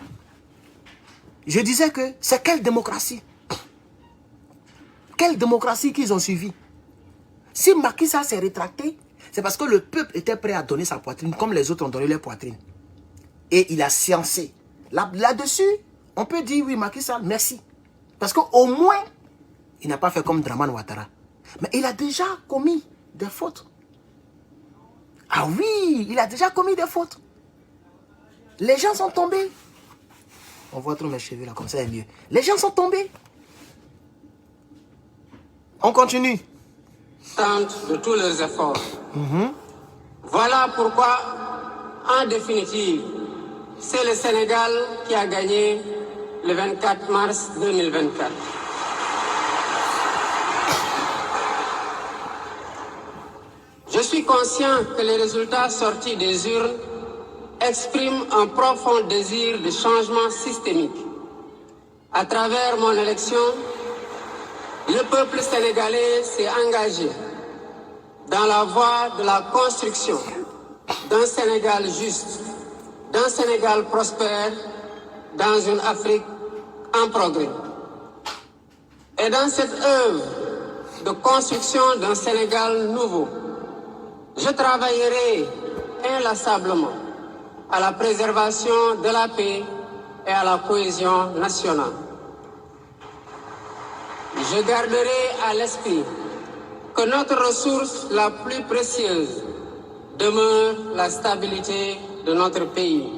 c'est quelle démocratie? Quelle démocratie qu'ils ont suivi? Si Macky Sall s'est rétracté, c'est parce que le peuple était prêt à donner sa poitrine comme les autres ont donné leur poitrine. Et il a sciencé. Là-dessus, on peut dire oui, Macky Sall, merci. Parce qu'au moins, il n'a pas fait comme Dramane Ouattara. Mais il a déjà commis des fautes. Ah oui, il a déjà commis des fautes. Les gens sont tombés. On voit trop mes cheveux là, comme ça est mieux. Les gens sont tombés. On continue. De tous leurs efforts. Voilà pourquoi, en définitive, c'est le Sénégal qui a gagné le 24 mars 2024. Je suis conscient que les résultats sortis des urnes expriment un profond désir de changement systémique. À travers mon élection, le peuple sénégalais s'est engagé dans la voie de la construction d'un Sénégal juste, d'un Sénégal prospère, dans une Afrique en progrès. Et dans cette œuvre de construction d'un Sénégal nouveau, je travaillerai inlassablement à la préservation de la paix et à la cohésion nationale. Je garderai à l'esprit que notre ressource la plus précieuse demeure la stabilité de notre pays.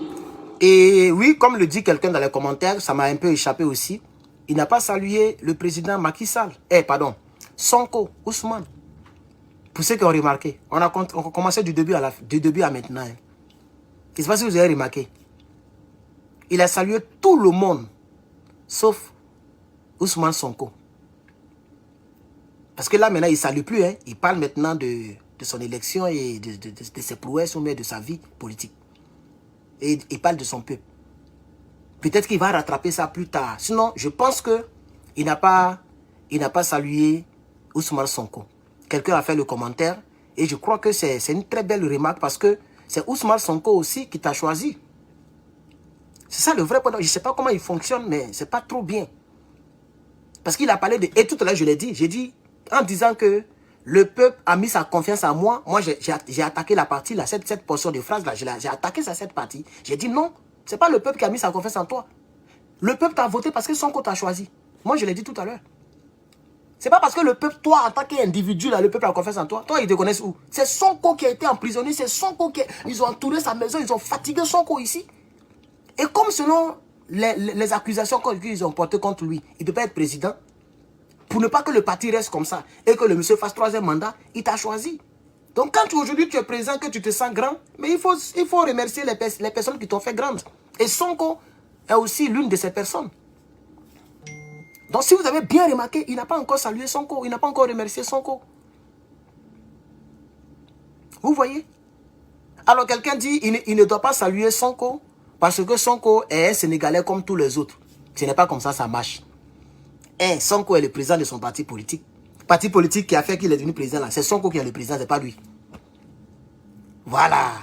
Et oui, comme le dit quelqu'un dans les commentaires, ça m'a un peu échappé aussi. Il n'a pas salué le président Macky Sall. Sonko, Ousmane. Pour ceux qui ont remarqué, on a commencé du début à maintenant. Hein. Je ne sais pas si vous avez remarqué. Il a salué tout le monde, sauf Ousmane Sonko. Parce que là, maintenant, il ne salue plus. Hein. Il parle maintenant de son élection et de ses prouesses ou même de sa vie politique. Et il parle de son peuple. Peut-être qu'il va rattraper ça plus tard. Sinon, je pense qu'il n'a pas salué Ousmane Sonko. Quelqu'un a fait le commentaire et je crois que c'est une très belle remarque parce que c'est Ousmane Sonko aussi qui t'a choisi. C'est ça le vrai point. Je ne sais pas comment il fonctionne, mais ce n'est pas trop bien. Parce qu'il a parlé de... Et tout à l'heure, je l'ai dit. J'ai dit, en disant que le peuple a mis sa confiance en moi. Moi, j'ai attaqué la partie, là, cette portion de phrase, là. J'ai attaqué cette partie. J'ai dit non, ce n'est pas le peuple qui a mis sa confiance en toi. Le peuple t'a voté parce que Sonko t'a choisi. Moi, je l'ai dit tout à l'heure. C'est pas parce que le peuple, toi, en tant qu'individu, là, le peuple a confiance en toi. Toi, ils te connaissent où? C'est Sonko qui a été emprisonné. C'est Sonko qui... Ils ont entouré sa maison. Ils ont fatigué Sonko ici. Et comme selon les accusations qu'ils ont portées contre lui, il ne peut pas être président. Pour ne pas que le parti reste comme ça et que le monsieur fasse 3e mandat, il t'a choisi. Donc quand aujourd'hui tu es présent, que tu te sens grand, mais il faut remercier les personnes qui t'ont fait grande. Et Sonko est aussi l'une de ces personnes. Donc si vous avez bien remarqué, il n'a pas encore salué Sonko, il n'a pas encore remercié Sonko. Vous voyez? Alors quelqu'un dit, il ne doit pas saluer Sonko parce que Sonko est un Sénégalais comme tous les autres. Ce n'est pas comme ça marche. Sonko est le président de son parti politique. Parti politique qui a fait qu'il est devenu président là. C'est Sonko qui est le président, c'est pas lui. Voilà.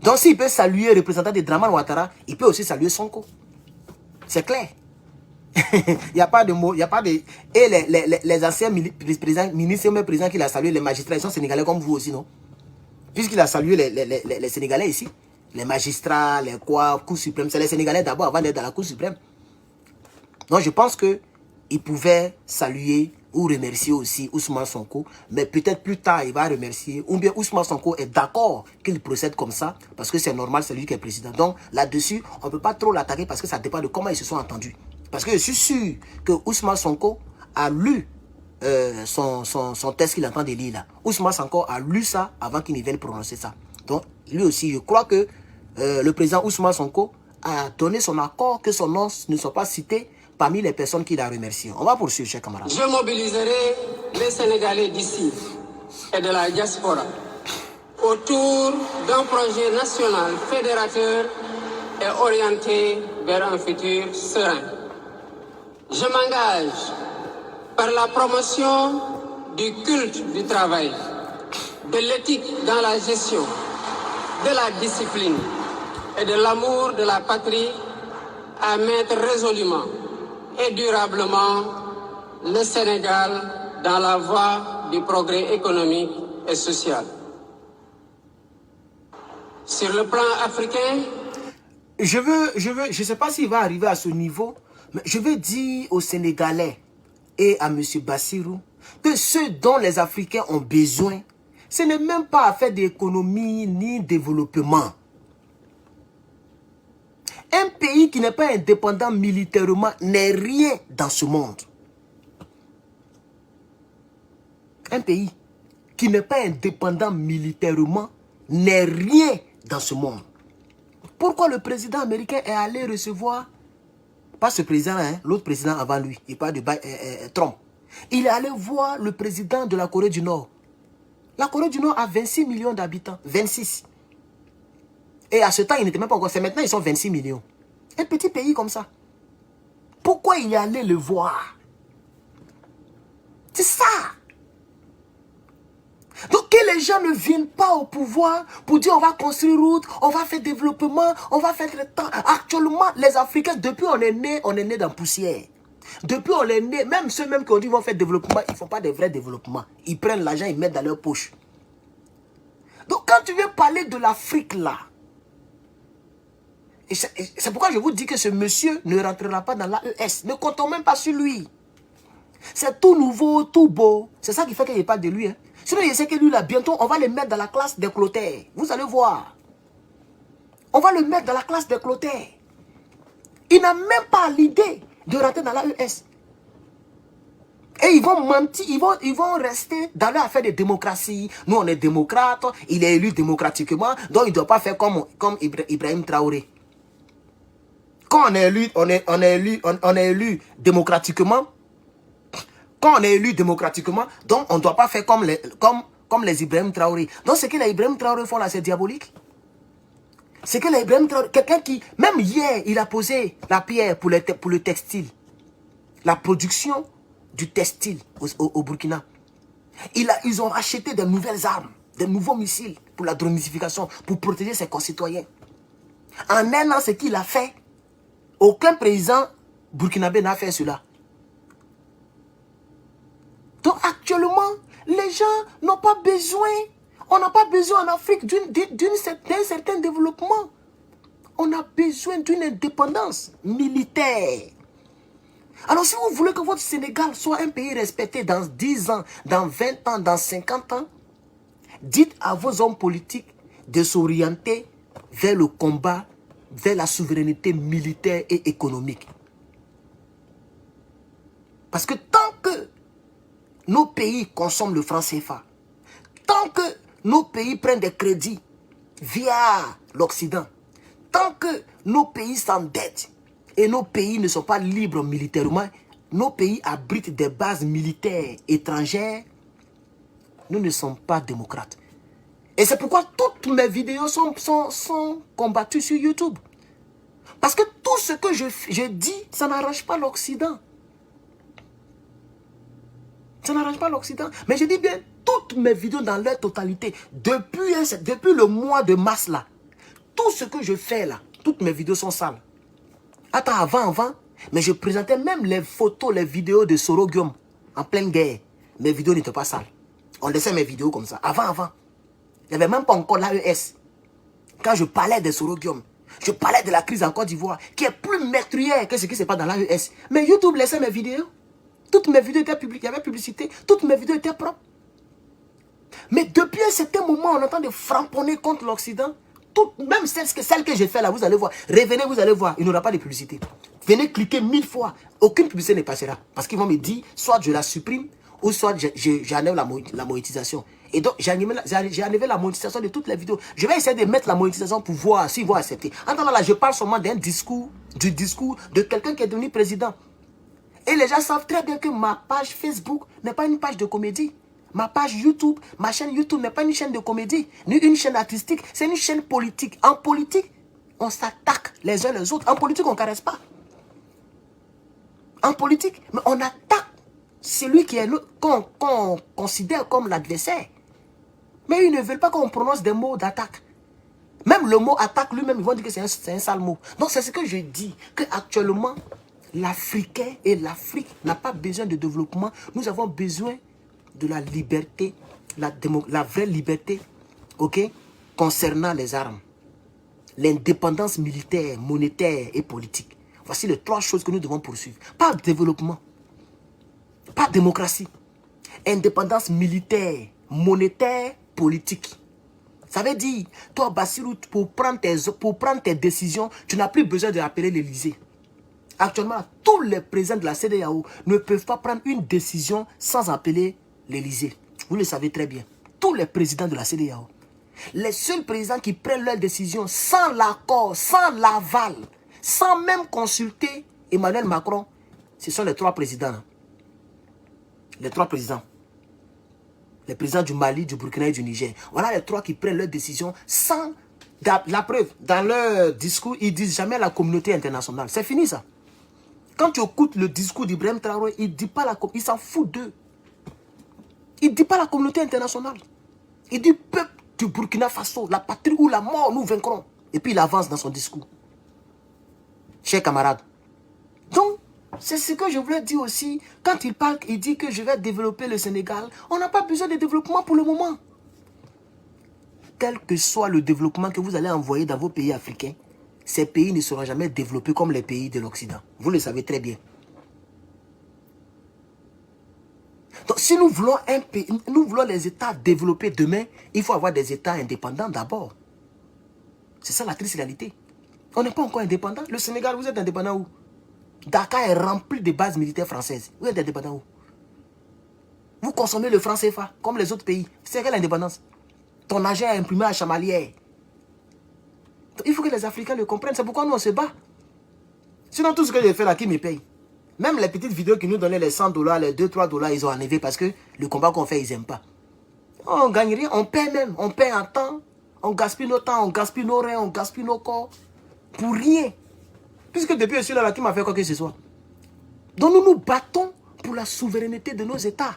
Donc s'il peut saluer le représentant de Dramane Ouattara, il peut aussi saluer Sonko. C'est clair. Il n'y a pas de mots, il n'y a pas de... Et les anciens ministres et même présidents qu'il a salué, les magistrats, ils sont sénégalais comme vous aussi, non? Puisqu'il a salué les Sénégalais ici, les magistrats, les quoi, Cour suprême, c'est les Sénégalais d'abord avant d'être dans la Cour suprême. Donc je pense qu'il pouvait saluer ou remercier aussi Ousmane Sonko, mais peut-être plus tard il va remercier, ou bien Ousmane Sonko est d'accord qu'il procède comme ça, parce que c'est normal, c'est lui qui est président. Donc là-dessus, on ne peut pas trop l'attaquer parce que ça dépend de comment ils se sont entendus. Parce que je suis sûr que Ousmane Sonko a lu son texte qu'il est en train de lire là. Ousmane Sonko a lu ça avant qu'il ne vienne prononcer ça. Donc lui aussi, je crois que le président Ousmane Sonko a donné son accord que son nom ne soit pas cité parmi les personnes qu'il a remerciées. On va poursuivre, chers camarades. Je mobiliserai les Sénégalais d'ici et de la diaspora autour d'un projet national fédérateur et orienté vers un futur serein. Je m'engage par la promotion du culte du travail, de l'éthique dans la gestion, de la discipline et de l'amour de la patrie à mettre résolument et durablement le Sénégal dans la voie du progrès économique et social. Sur le plan africain, je sais pas s'il va arriver à ce niveau, mais je veux dire aux Sénégalais et à M. Bassirou que ce dont les Africains ont besoin, ce n'est même pas à faire d'économie ni développement. Un pays qui n'est pas indépendant militairement n'est rien dans ce monde. Un pays qui n'est pas indépendant militairement n'est rien dans ce monde. Pourquoi le président américain est allé recevoir, pas ce président, hein, l'autre président avant lui, il parle de Trump. Il est allé voir le président de la Corée du Nord. La Corée du Nord a 26 millions d'habitants, 26. Et à ce temps, il n'était même pas encore, c'est maintenant, ils sont 26 millions. Un petit pays comme ça. Pourquoi il est allé le voir? C'est ça. Donc que les gens ne viennent pas au pouvoir pour dire on va construire route, on va faire développement, on va faire le temps. Actuellement, les Africains, depuis on est né dans la poussière. Depuis on est né, même ceux qui ont dit qu'ils vont faire développement, ils ne font pas de vrai développement. Ils prennent l'argent, ils mettent dans leur poche. Donc quand tu viens parler de l'Afrique là, et c'est pourquoi je vous dis que ce monsieur ne rentrera pas dans l'AES. Ne comptons même pas sur lui. C'est tout nouveau, tout beau. C'est ça qui fait que je parle de lui. Hein. Sinon, je sais que lui, là, bientôt, on va le mettre dans la classe des clôteurs. Vous allez voir. On va le mettre dans la classe des clôteurs. Il n'a même pas l'idée de rentrer dans l'AES. Et ils vont mentir, ils vont rester dans leur affaire de démocratie. Nous, on est démocrates, il est élu démocratiquement, donc il ne doit pas faire comme Ibrahim Traoré. Quand on est élu démocratiquement, donc on ne doit pas faire comme les Ibrahim Traoré. Donc ce que les Ibrahim Traoré font là, c'est diabolique. C'est que les Ibrahim Traoré, quelqu'un qui, même hier, il a posé la pierre pour le textile. La production du textile au Burkina. Ils ont acheté de nouvelles armes, de nouveaux missiles pour la dronisification, pour protéger ses concitoyens. En un an, ce qu'il a fait, aucun président burkinabé n'a fait cela. Donc actuellement, les gens n'ont pas besoin, on n'a pas besoin en Afrique d'un certain développement. On a besoin d'une indépendance militaire. Alors si vous voulez que votre Sénégal soit un pays respecté dans 10 ans, dans 20 ans, dans 50 ans, dites à vos hommes politiques de s'orienter vers le combat, vers la souveraineté militaire et économique. Parce que tant que nos pays consomment le franc CFA, tant que nos pays prennent des crédits via l'Occident, tant que nos pays s'endettent et nos pays ne sont pas libres militairement, nos pays abritent des bases militaires étrangères, nous ne sommes pas démocrates. Et c'est pourquoi toutes mes vidéos sont combattues sur YouTube. Parce que tout ce que je dis, ça n'arrange pas l'Occident. Ça n'arrange pas l'Occident. Mais je dis bien, toutes mes vidéos dans leur totalité, depuis le mois de mars là, tout ce que je fais là, toutes mes vidéos sont sales. Attends, avant, mais je présentais même les photos, les vidéos de Soroguium en pleine guerre. Mes vidéos n'étaient pas sales. On laissait mes vidéos comme ça. Avant. Il n'y avait même pas encore l'AES. Quand je parlais de Soroguium, je parlais de la crise en Côte d'Ivoire, qui est plus meurtrière que ce qui se passe dans l'AES. Mais YouTube laissait mes vidéos. Toutes mes vidéos étaient publiques, il y avait publicité. Toutes mes vidéos étaient propres. Mais depuis un certain moment, on entend de framponner contre l'Occident. Même celle que j'ai fait là, vous allez voir. Revenez, vous allez voir. Il n'y aura pas de publicité. Venez cliquer 1000 fois. Aucune publicité ne passera. Parce qu'ils vont me dire, soit je la supprime, ou soit j'enlève la monétisation. Et donc, j'ai enlevé la monétisation de toutes les vidéos. Je vais essayer de mettre la monétisation pour voir s'ils vont accepter. En attendant là, je parle seulement du discours de quelqu'un qui est devenu président. Et les gens savent très bien que ma page Facebook n'est pas une page de comédie. Ma page YouTube, ma chaîne YouTube n'est pas une chaîne de comédie, ni une chaîne artistique, c'est une chaîne politique. En politique, on s'attaque les uns les autres. En politique, on ne caresse pas. En politique, mais on attaque celui qu'on considère comme l'adversaire. Mais ils ne veulent pas qu'on prononce des mots d'attaque. Même le mot attaque lui-même, ils vont dire que c'est un sale mot. Donc c'est ce que je dis, qu'actuellement, l'Africain et l'Afrique n'a pas besoin de développement. Nous avons besoin de la liberté, la vraie liberté, ok, concernant les armes. L'indépendance militaire, monétaire et politique. Voici les 3 choses que nous devons poursuivre. Pas développement, pas démocratie. Indépendance militaire, monétaire, politique. Ça veut dire, toi Bassirou, pour prendre tes décisions, tu n'as plus besoin d'appeler l'Élysée. Actuellement, tous les présidents de la CEDEAO ne peuvent pas prendre une décision sans appeler l'Élysée. Vous le savez très bien. Tous les présidents de la CEDEAO. Les seuls présidents qui prennent leurs décisions sans l'accord, sans l'aval, sans même consulter Emmanuel Macron, ce sont les 3 présidents. Là. Les 3 présidents. Les présidents du Mali, du Burkina et du Niger. Voilà les 3 qui prennent leurs décisions sans... La preuve, dans leur discours, ils ne disent jamais la communauté internationale. C'est fini ça. Quand tu écoutes le discours d'Ibrahim Traoré, il ne dit pas il s'en fout d'eux. Il ne dit pas la communauté internationale. Il dit peuple du Burkina Faso, la patrie ou la mort, nous vaincrons. Et puis il avance dans son discours. Chers camarades. Donc, c'est ce que je voulais dire aussi. Quand il parle, il dit que je vais développer le Sénégal. On n'a pas besoin de développement pour le moment. Quel que soit le développement que vous allez envoyer dans vos pays africains, ces pays ne seront jamais développés comme les pays de l'Occident. Vous le savez très bien. Donc, si nous voulons un pays, nous voulons les États développés demain, il faut avoir des États indépendants d'abord. C'est ça la triste réalité. On n'est pas encore indépendant. Le Sénégal, vous êtes indépendant où? Dakar est rempli de bases militaires françaises. Vous êtes indépendant où? Vous consommez le franc CFA comme les autres pays. C'est quelle indépendance? Ton argent est imprimé à Chamalières. Il faut que les Africains le comprennent. C'est pourquoi nous on se bat. Sinon tout ce que j'ai fait là, qui me paye? Même les petites vidéos qui nous donnaient les $100, les 2-3 $, ils ont enlevé parce que le combat qu'on fait, ils n'aiment pas. On ne gagne rien, on paie même. On paie en temps. On gaspille nos temps, on gaspille nos reins, on gaspille nos corps. Pour rien. Puisque depuis je suis là, qui m'a fait quoi que ce soit. Donc nous nous battons pour la souveraineté de nos États.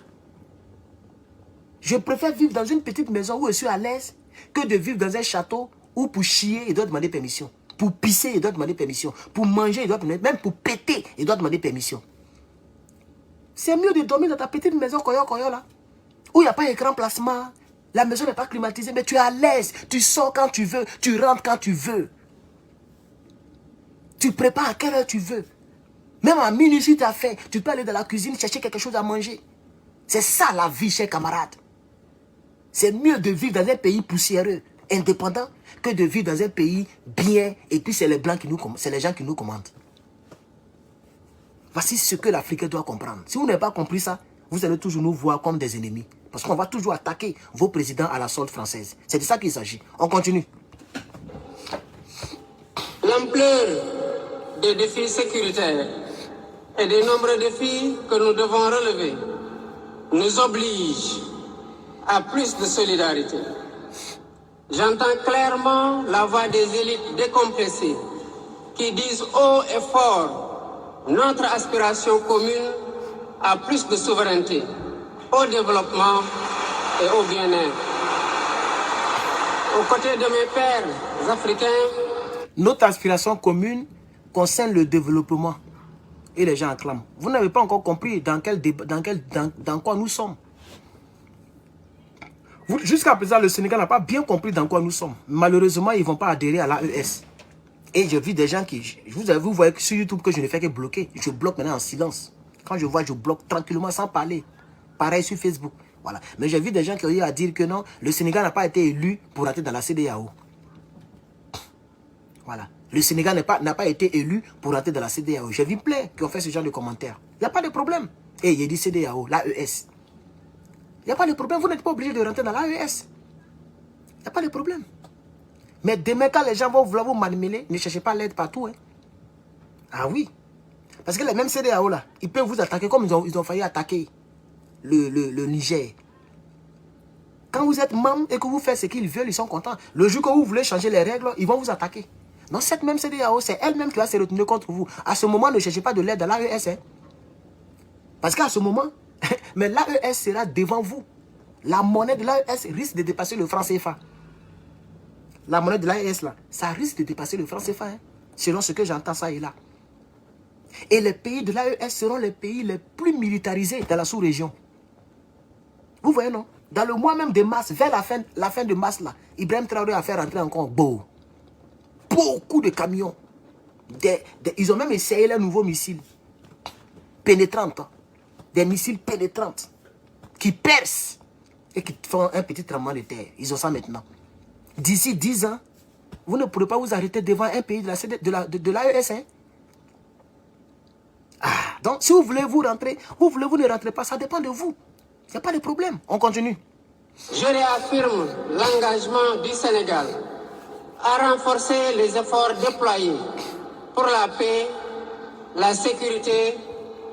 Je préfère vivre dans une petite maison où je suis à l'aise que de vivre dans un château où pour chier, il doit demander permission. Pour pisser, il doit demander permission. Pour manger, il doit demander, même pour péter, il doit demander permission. C'est mieux de dormir dans ta petite maison koyo là, où il n'y a pas d'écran plasma, la maison n'est pas climatisée, mais tu es à l'aise, tu sors quand tu veux, tu rentres quand tu veux. Tu prépares à quelle heure tu veux. Même à minuit, si tu as faim, tu peux aller dans la cuisine chercher quelque chose à manger. C'est ça la vie, chers camarades. C'est mieux de vivre dans un pays poussiéreux, indépendant, que de vivre dans un pays bien, et puis c'est les blancs qui nous commandent, c'est les gens qui nous commandent. Voici ce que l'Africain doit comprendre. Si vous n'avez pas compris ça, vous allez toujours nous voir comme des ennemis. Parce qu'on va toujours attaquer vos présidents à la solde française. C'est de ça qu'il s'agit. On continue. L'ampleur des défis sécuritaires et des nombreux défis que nous devons relever nous oblige à plus de solidarité. J'entends clairement la voix des élites décompressées qui disent haut et fort notre aspiration commune à plus de souveraineté, au développement et au bien-être. Aux côtés de mes pères africains, notre aspiration commune concerne le développement. Et les gens acclament. Vous n'avez pas encore compris dans quoi nous sommes. Jusqu'à présent, le Sénégal n'a pas bien compris dans quoi nous sommes. Malheureusement, ils ne vont pas adhérer à l'AES. Et j'ai vu des gens qui... Vous voyez sur YouTube que je ne fais que bloquer. Je bloque maintenant en silence. Quand je vois, je bloque tranquillement sans parler. Pareil sur Facebook. Voilà. Mais j'ai vu des gens qui ont eu à dire que non, le Sénégal n'a pas été élu pour entrer dans la CEDEAO. Voilà. Le Sénégal n'a pas été élu pour entrer dans la CEDEAO. J'ai vu plein qui ont fait ce genre de commentaires. Il n'y a pas de problème. Et il y a dit CEDEAO, l'AES. Il n'y a pas de problème. Vous n'êtes pas obligé de rentrer dans l'AES. Il n'y a pas de problème. Mais demain, quand les gens vont vouloir vous manipuler, ne cherchez pas l'aide partout. Hein. Ah oui. Parce que les mêmes CEDEAO là, ils peuvent vous attaquer comme ils ont failli attaquer le Niger. Quand vous êtes membre et que vous faites ce qu'ils veulent, ils sont contents. Le jour que vous voulez changer les règles, ils vont vous attaquer. Non, cette même CEDEAO, c'est elle-même qui va se retourner contre vous. À ce moment, ne cherchez pas de l'aide à l'AES. Hein. Parce qu'à ce moment, mais l'AES sera devant vous. La monnaie de l'AES risque de dépasser le franc CFA. La monnaie de l'AES, là, ça risque de dépasser le franc CFA. Hein, selon ce que j'entends ça et là. Et les pays de l'AES seront les pays les plus militarisés dans la sous-région. Vous voyez, non? Dans le mois même de mars, vers la fin de mars, là, Ibrahim Traoré a fait rentrer encore beaucoup de camions. Ils ont même essayé les nouveaux missiles pénétrants. Des missiles pénétrants qui percent et qui font un petit tremblement de terre. Ils ont ça maintenant. D'ici 10 ans, vous ne pourrez pas vous arrêter devant un pays de l'AES. Hein? Ah, donc, si vous voulez vous rentrer, vous ne rentrez pas, ça dépend de vous. Il n'y a pas de problème. On continue. Je réaffirme l'engagement du Sénégal à renforcer les efforts déployés pour la paix, la sécurité,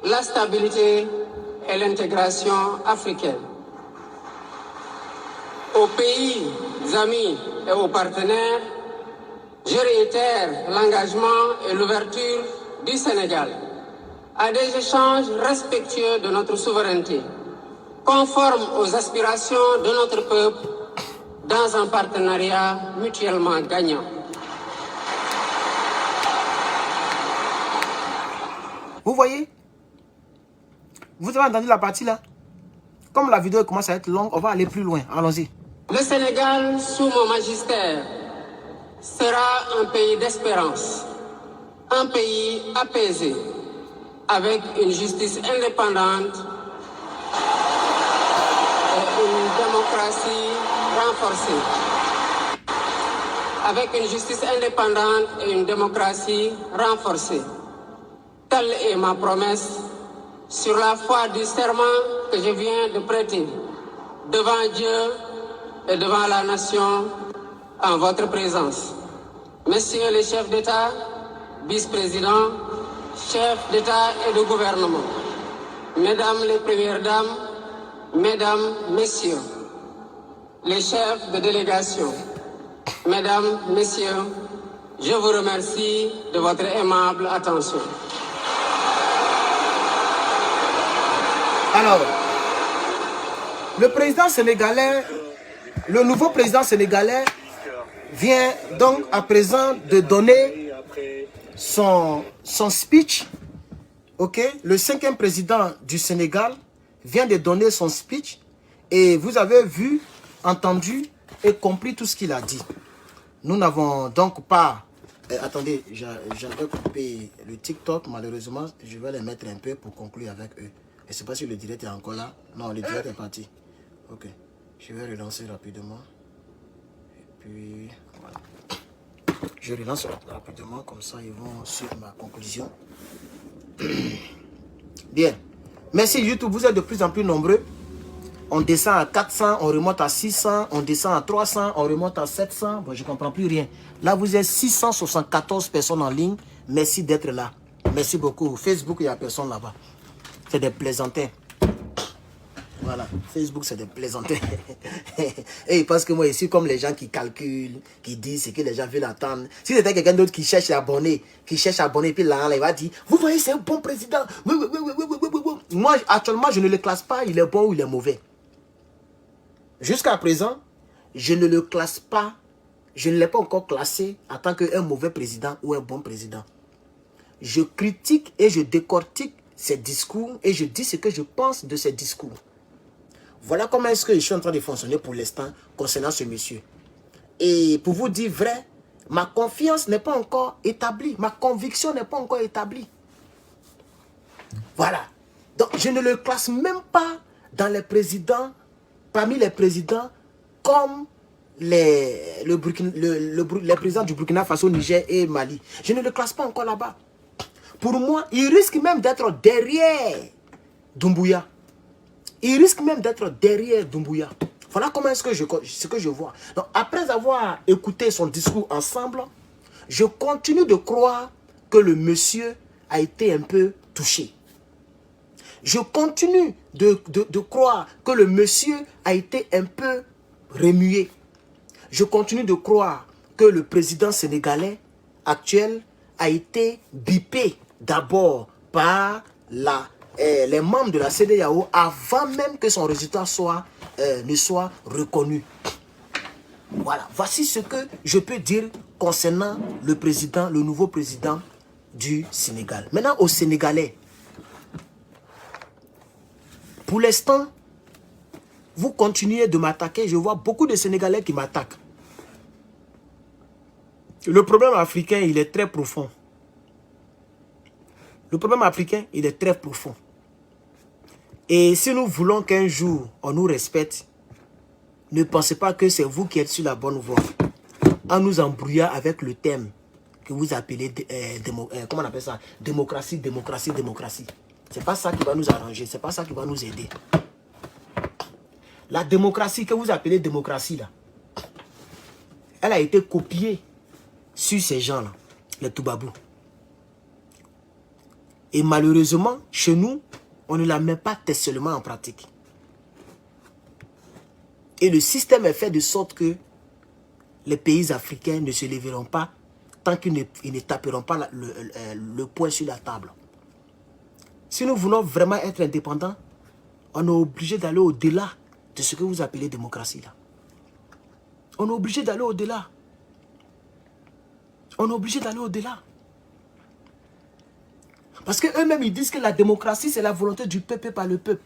la stabilité et l'intégration africaine. Aux pays amis et aux partenaires, je réitère l'engagement et l'ouverture du Sénégal à des échanges respectueux de notre souveraineté, conformes aux aspirations de notre peuple, dans un partenariat mutuellement gagnant. Vous voyez? Vous avez entendu la partie là? Comme la vidéo commence à être longue, on va aller plus loin. Allons-y. Le Sénégal, sous mon magistère, sera un pays d'espérance, un pays apaisé, avec une justice indépendante et une démocratie renforcée. Avec une justice indépendante et une démocratie renforcée. Telle est ma promesse sur la foi du serment que je viens de prêter devant Dieu et devant la nation en votre présence. Messieurs les chefs d'État, vice-présidents, chefs d'État et de gouvernement, mesdames les premières dames, mesdames, messieurs, les chefs de délégation, mesdames, messieurs, je vous remercie de votre aimable attention. Alors, le président sénégalais, le nouveau président sénégalais vient donc à présent de donner son speech. Ok, le 5e président du Sénégal vient de donner son speech et vous avez vu, entendu et compris tout ce qu'il a dit. Nous n'avons donc pas... attendez, j'avais coupé le TikTok, malheureusement, je vais les mettre un peu pour conclure avec eux. Je ne sais pas si le direct est encore là. Non, le direct est parti. Ok, je vais relancer rapidement. Et puis, voilà. Je relance rapidement, comme ça ils vont suivre ma conclusion. Bien. Merci YouTube, vous êtes de plus en plus nombreux. On descend à 400, on remonte à 600, on descend à 300, on remonte à 700. Bon, je ne comprends plus rien. Là, vous êtes 674 personnes en ligne. Merci d'être là. Merci beaucoup. Facebook, il n'y a personne là-bas. C'est des plaisantins. Voilà. Facebook, c'est des plaisantins. Et parce que moi, ici, comme les gens qui calculent, qui disent ce que les gens veulent attendre. Si c'était quelqu'un d'autre qui cherche à abonner, puis là, il va dire, vous voyez, c'est un bon président. Moi, actuellement, je ne le classe pas, il est bon ou il est mauvais. Jusqu'à présent, je ne le classe pas, je ne l'ai pas encore classé en tant qu'un mauvais président ou un bon président. Je critique et je décortique ses discours et je dis ce que je pense de ses discours. Voilà comment est-ce que je suis en train de fonctionner pour l'instant concernant ce monsieur. Et pour vous dire vrai, ma confiance n'est pas encore établie, ma conviction n'est pas encore établie. Voilà. Donc je ne le classe même pas dans les présidents, parmi les présidents comme les présidents du Burkina Faso, Niger et Mali. Je ne le classe pas encore là-bas. Pour moi, il risque même d'être derrière Doumbouya. Il risque même d'être derrière Doumbouya. Voilà comment est-ce que ce que je vois. Donc, après avoir écouté son discours ensemble, je continue de croire que le monsieur a été un peu touché. Je continue de croire que le monsieur a été un peu remué. Je continue de croire que le président sénégalais actuel a été bipé d'abord par les membres de la CEDEAO avant même que son résultat ne soit reconnu. Voilà, voici ce que je peux dire concernant le nouveau président du Sénégal. Maintenant, aux Sénégalais, pour l'instant, vous continuez de m'attaquer. Je vois beaucoup de Sénégalais qui m'attaquent. Le problème africain, il est très profond. Le problème africain, il est très profond. Et si nous voulons qu'un jour, on nous respecte, ne pensez pas que c'est vous qui êtes sur la bonne voie. En nous embrouillant avec le thème que vous appelez, comment on appelle ça? Démocratie, démocratie, démocratie. C'est pas ça qui va nous arranger, c'est pas ça qui va nous aider. La démocratie que vous appelez démocratie, là, elle a été copiée sur ces gens-là, les Toubabous. Et malheureusement, chez nous, on ne la met pas seulement en pratique. Et le système est fait de sorte que les pays africains ne se lèveront pas tant qu'ils ne taperont pas le poing sur la table. Si nous voulons vraiment être indépendants, on est obligé d'aller au-delà de ce que vous appelez démocratie là. On est obligé d'aller au-delà. On est obligé d'aller au-delà. Parce qu'eux-mêmes, ils disent que la démocratie, c'est la volonté du peuple par le peuple.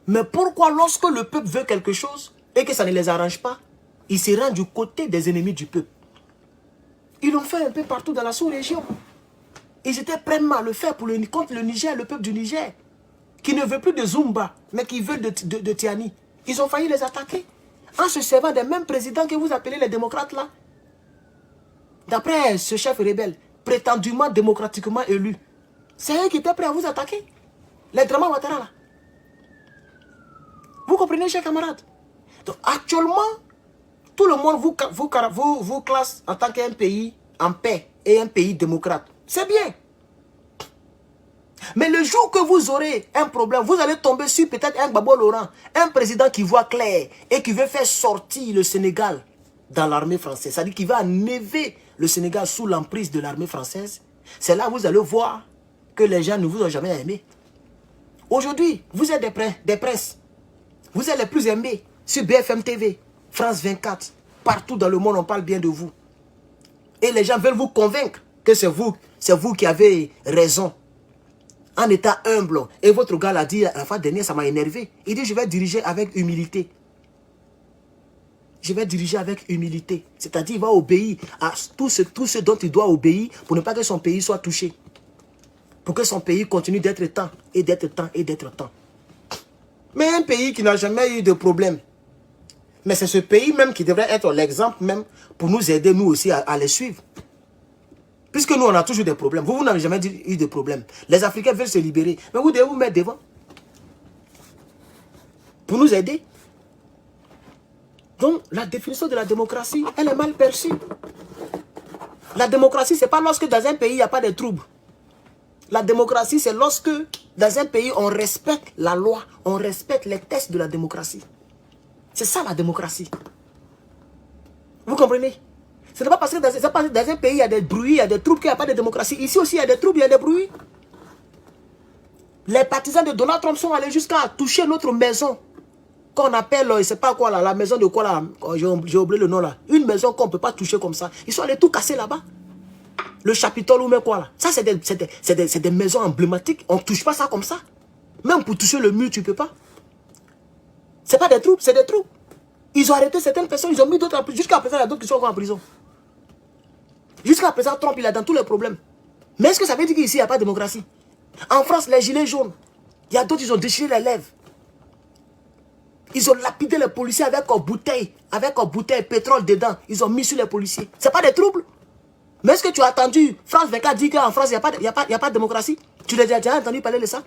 Mais pourquoi lorsque le peuple veut quelque chose et que ça ne les arrange pas, ils se rendent du côté des ennemis du peuple? Ils l'ont fait un peu partout dans la sous-région. Ils étaient prêts à le faire contre le Niger, le peuple du Niger, qui ne veut plus de Zumba, mais qui veut de Tiani. Ils ont failli les attaquer en se servant des mêmes présidents que vous appelez les démocrates là. D'après ce chef rebelle, prétendument démocratiquement élu, c'est eux qui étaient prêts à vous attaquer. Les Drama Ouattara là. Vous comprenez, chers camarades? Donc actuellement, tout le monde vous classe en tant qu'un pays en paix et un pays démocrate. C'est bien. Mais le jour que vous aurez un problème, vous allez tomber sur peut-être un Gbagbo Laurent, un président qui voit clair et qui veut faire sortir le Sénégal dans l'armée française. C'est-à-dire qu'il va enlever le Sénégal sous l'emprise de l'armée française. C'est là que vous allez voir que les gens ne vous ont jamais aimé. Aujourd'hui, vous êtes des presses. Vous êtes les plus aimés sur BFM TV, France 24. Partout dans le monde, on parle bien de vous. Et les gens veulent vous convaincre que c'est vous qui avez raison. En état humble. Et votre gars l'a dit la fois dernière, ça m'a énervé. Il dit, je vais diriger avec humilité. Je vais diriger avec humilité. C'est-à-dire, il va obéir à tout ce dont il doit obéir pour ne pas que son pays soit touché. Pour que son pays continue d'être temps, et d'être temps, et d'être temps. Mais un pays qui n'a jamais eu de problème. Mais c'est ce pays même qui devrait être l'exemple même pour nous aider, nous aussi, à les suivre. Puisque nous, on a toujours des problèmes. Vous n'avez jamais eu de problème. Les Africains veulent se libérer. Mais vous devez vous mettre devant. Pour nous aider. Donc, la définition de la démocratie, elle est mal perçue. La démocratie, ce n'est pas lorsque dans un pays, il n'y a pas de troubles. La démocratie, c'est lorsque dans un pays, on respecte la loi, on respecte les tests de la démocratie. C'est ça la démocratie. Vous comprenez? Ce n'est pas parce que dans un pays, il y a des bruits, il y a des troubles qu'il n'y a pas de démocratie. Ici aussi, il y a des troubles, il y a des bruits. Les partisans de Donald Trump sont allés jusqu'à toucher notre maison. Qu'on appelle, je ne sais pas quoi, là, la maison de quoi là, j'ai oublié le nom là. Une maison qu'on ne peut pas toucher comme ça. Ils sont allés tout casser là-bas. Le Capitole ou même quoi là. Ça, c'est des maisons emblématiques. On ne touche pas ça comme ça. Même pour toucher le mur, tu ne peux pas. Ce n'est pas des troupes, c'est des troupes. Ils ont arrêté certaines personnes, ils ont mis d'autres en prison. Jusqu'à présent, il y a d'autres qui sont encore en prison. Jusqu'à présent, Trump, il est dans tous les problèmes. Mais est-ce que ça veut dire qu'ici, il n'y a pas de démocratie? En France, les gilets jaunes, il y a d'autres, ils ont déchiré les lèvres. Ils ont lapidé les policiers avec une bouteille, pétrole dedans. Ils ont mis sur les policiers. Ce n'est pas des troubles. Mais est-ce que tu as entendu France 24 dire qu'en France, il n'y a pas de démocratie? Tu l'as déjà entendu parler de ça?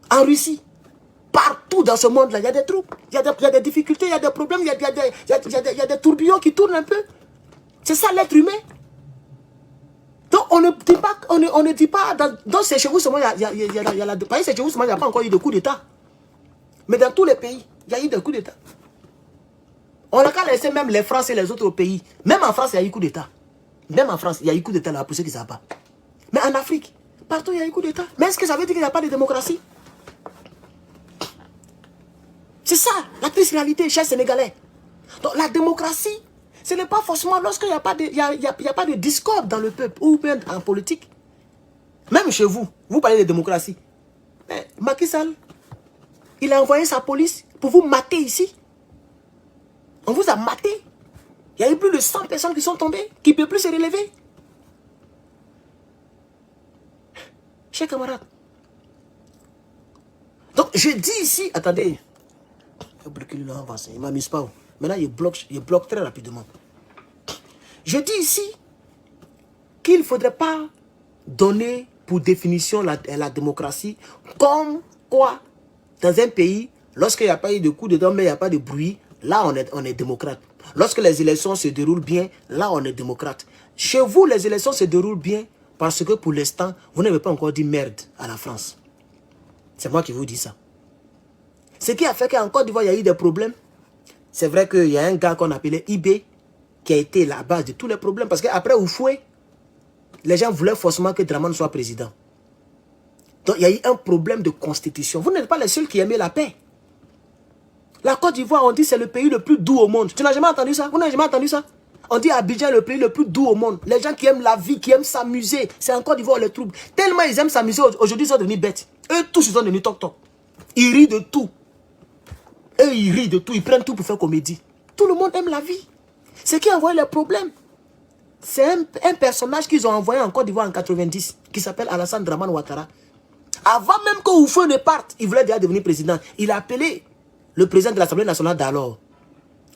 En Russie, partout dans ce monde-là, il y a des troubles. Il y a des difficultés, il y a des problèmes, il y a des tourbillons qui tournent un peu. C'est ça l'être humain. Donc on ne dit pas, dans ces chez vous seulement, il y a la pays, chez vous seulement, il n'y a pas encore eu de coup d'État. Mais dans tous les pays, il y a eu des coups d'État. On n'a qu'à laisser même les Français et les autres pays. Même en France, il y a eu coup d'État. Même en France, il y a eu coup d'État là, pour ceux qui ne savent pas. Mais en Afrique, partout, il y a eu coup d'État. Mais est-ce que ça veut dire qu'il n'y a pas de démocratie? C'est ça, la triste réalité, chers Sénégalais. Donc la démocratie, ce n'est pas forcément lorsqu'il n'y a pas de discorde dans le peuple ou bien en politique. Même chez vous, vous parlez de démocratie. Mais Macky Sall, il a envoyé sa police pour vous mater ici. On vous a maté. Il y a eu plus de 100 personnes qui sont tombées, qui ne peuvent plus se relever. Chers camarades. Donc je dis ici, attendez. Il ne m'amuse pas. Maintenant, il bloque très rapidement. Je dis ici qu'il ne faudrait pas donner pour définition la démocratie comme quoi, dans un pays, lorsqu'il n'y a pas eu de coup dedans, mais il n'y a pas de bruit, là, on est démocrate. Lorsque les élections se déroulent bien, là, on est démocrate. Chez vous, les élections se déroulent bien parce que pour l'instant, vous n'avez pas encore dit merde à la France. C'est moi qui vous dis ça. Ce qui a fait qu'en Côte d'Ivoire, il y a eu des problèmes. C'est vrai qu'il y a un gars qu'on appelait Ibé qui a été la base de tous les problèmes. Parce qu'après Oufoué, les gens voulaient forcément que Dramane soit président. Donc il y a eu un problème de constitution. Vous n'êtes pas les seuls qui aimaient la paix. La Côte d'Ivoire, on dit c'est le pays le plus doux au monde. Tu n'as jamais entendu ça? Vous n'avez jamais entendu ça? On dit Abidjan le pays le plus doux au monde. Les gens qui aiment la vie, qui aiment s'amuser. C'est en Côte d'Ivoire les troubles. Tellement ils aiment s'amuser, aujourd'hui ils sont devenus bêtes. Eux tous ils sont devenus toc-toc. Ils rient de tout. Eux ils rient de tout, ils prennent tout pour faire comédie. Tout le monde aime la vie. Ce qui a envoyé les problèmes, c'est un personnage qu'ils ont envoyé en Côte d'Ivoire en 90, qui s'appelle Alassane Dramane Ouattara. Avant même que Oufoué ne parte, il voulait déjà devenir président. Il a appelé le président de l'Assemblée nationale d'alors,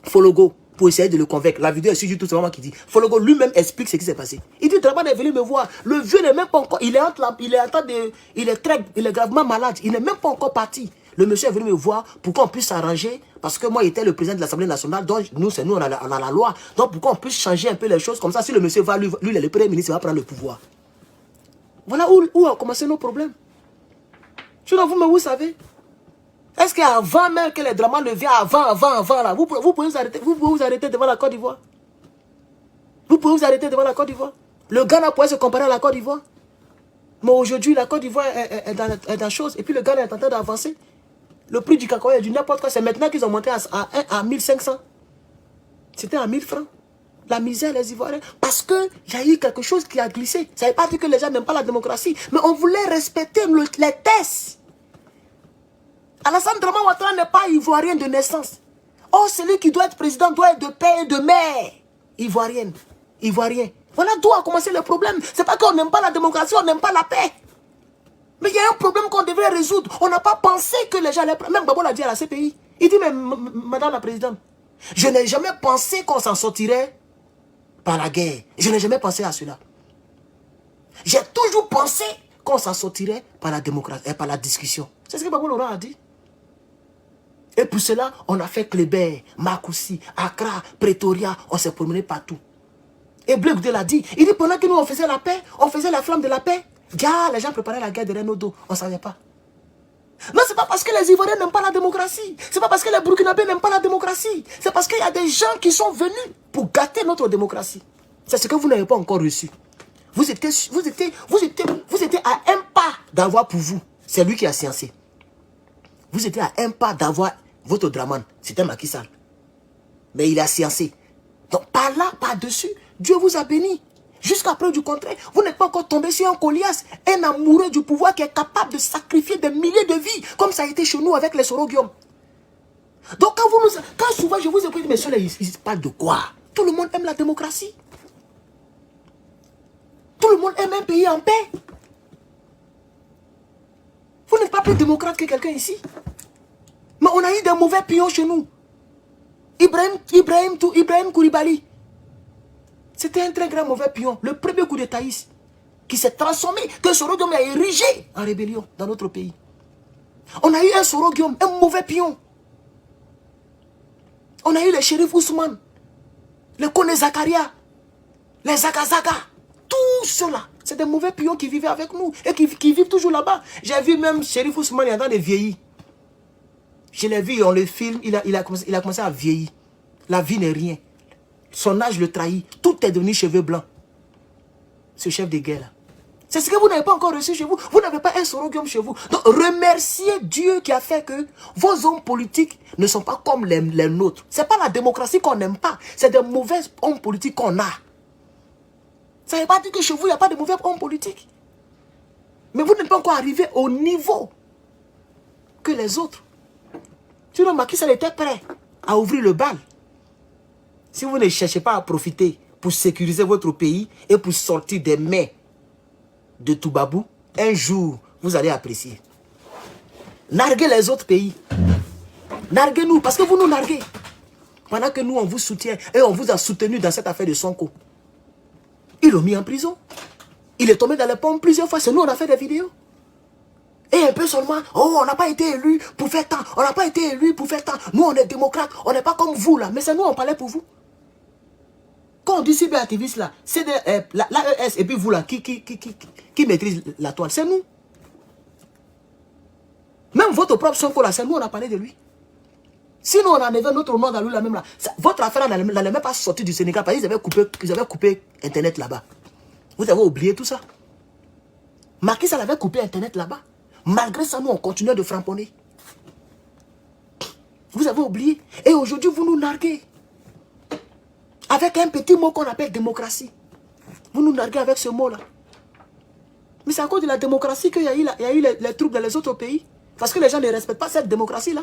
Fologo, pour essayer de le convaincre. La vidéo est sur YouTube, c'est vraiment qui dit. Fologo lui-même explique ce qui s'est passé. Il dit Dramane est venu me voir. Le vieux n'est même pas encore. Il est gravement malade. Il n'est même pas encore parti. Le monsieur est venu me voir pour qu'on puisse s'arranger. Parce que moi, il était le président de l'Assemblée nationale. Donc, nous, c'est nous, on a la loi. Donc, pour qu'on puisse changer un peu les choses. Comme ça, si le monsieur va, lui il est le premier ministre, il va prendre le pouvoir. Voilà où a commencé nos problèmes. Sinon, vous savez. Est-ce qu'avant même que les Dramane ne viennent, avant, là, vous pouvez vous arrêter devant la Côte d'Ivoire? Vous pouvez vous arrêter devant la Côte d'Ivoire? Le Ghana pourrait se comparer à la Côte d'Ivoire. Mais aujourd'hui, la Côte d'Ivoire est dans chose. Et puis le Ghana est en train d'avancer. Le prix du cacao et du n'importe quoi, c'est maintenant qu'ils ont monté à 1500. C'était à 1000 francs. La misère, les Ivoiriens. Parce qu'il y a eu quelque chose qui a glissé. Ça ne veut pas dire que les gens n'aiment pas la démocratie. Mais on voulait respecter les tests. Alassane Dramane Ouattara n'est pas ivoirien de naissance. Oh, celui qui doit être président doit être de père et de mère. Ivoirienne. Ivoirien. Voilà d'où a commencé le problème. C'est pas qu'on n'aime pas la démocratie, on n'aime pas la paix. Mais il y a un problème qu'on devrait résoudre. On n'a pas pensé que les gens allaient... Même Babo l'a dit à la CPI. Il dit, mais madame la présidente, je n'ai jamais pensé qu'on s'en sortirait par la guerre. Je n'ai jamais pensé à cela. J'ai toujours pensé qu'on s'en sortirait par la démocratie et par la discussion. C'est ce que Gbagbo Laurent a dit. Et pour cela, on a fait Kléber, Makoussi, Accra, Pretoria, on s'est promené partout. Et Blé Goudé l'a dit. Il dit pendant que nous on faisait la paix, on faisait la flamme de la paix. Gars, les gens préparaient la guerre de Renaudot, on ne savait pas. Non, c'est pas parce que les Ivoiriens n'aiment pas la démocratie. C'est pas parce que les Burkinabés n'aiment pas la démocratie. C'est parce qu'il y a des gens qui sont venus pour gâter notre démocratie. C'est ce que vous n'avez pas encore reçu. Vous étiez à un pas d'avoir pour vous. C'est lui qui a sciencé. Vous étiez à un pas d'avoir votre Draman. C'était Macky Sall. Mais il a sciencé. Donc par là, par-dessus, Dieu vous a béni. Jusqu'à preuve du contraire, vous n'êtes pas encore tombé sur un Goliath, un amoureux du pouvoir qui est capable de sacrifier des milliers de vies, comme ça a été chez nous avec les Soroguium. Donc quand souvent je vous écoute, mais ceux-là, ils parlent de quoi? Tout le monde aime la démocratie. Tout le monde aime un pays en paix. Vous n'êtes pas plus démocrate que quelqu'un ici. Mais on a eu des mauvais pions chez nous. Ibrahim Koulibaly. C'était un très grand mauvais pion. Le premier coup de Taïs. Qui s'est transformé, que Soroguium a érigé en rébellion dans notre pays. On a eu un Soroguium, un mauvais pion. On a eu les shérifs Ousmane, les Kone Zakaria, les Zakazaga. Tout cela, c'est des mauvais pions qui vivaient avec nous et qui vivent toujours là-bas. J'ai vu même shérif Ousmane, il est en train de vieillir. Je l'ai vu, on le filme, il a commencé à vieillir. La vie n'est rien. Son âge le trahit. Tout est devenu cheveux blancs. Ce chef de guerre là. C'est ce que vous n'avez pas encore reçu chez vous. Vous n'avez pas un Soroguium chez vous. Donc remerciez Dieu qui a fait que vos hommes politiques ne sont pas comme les nôtres. Ce n'est pas la démocratie qu'on n'aime pas. C'est des mauvais hommes politiques qu'on a. Ça ne veut pas dire que chez vous, il n'y a pas de mauvais hommes politiques. Mais vous n'êtes pas encore arrivé au niveau que les autres. Sinon, Macky Sall était prêt à ouvrir le bal. Si vous ne cherchez pas à profiter pour sécuriser votre pays et pour sortir des mains de Toubabou, un jour, vous allez apprécier. Narguez les autres pays. Narguez-nous, parce que vous nous narguez. Pendant que nous, on vous soutient et on vous a soutenu dans cette affaire de Sonko. Ils l'ont mis en prison. Il est tombé dans les pommes plusieurs fois. C'est nous, on a fait des vidéos. Et un peu seulement, oh, on n'a pas été élu pour faire tant. On n'a pas été élu pour faire tant. Nous, on est démocrates. On n'est pas comme vous, là. Mais c'est nous, on parlait pour vous. Quand on dit cyberactiviste, là, c'est l'AES et puis vous, là, qui maîtrise la toile. C'est nous. Même votre propre Sonko, là, c'est nous, on a parlé de lui. Sinon, on enlevait notre monde à lui, là, même là. Votre affaire, n'allait même pas sortir du Sénégal parce qu'ils avaient coupé Internet là-bas. Vous avez oublié tout ça. Macky Sall avait coupé Internet là-bas. Malgré ça, nous, on continuait de framponner. Vous avez oublié. Et aujourd'hui, vous nous narguez. Avec un petit mot qu'on appelle démocratie. Vous nous narguez avec ce mot-là. Mais c'est à cause de la démocratie qu'il y a eu les troubles dans les autres pays. Parce que les gens ne respectent pas cette démocratie-là.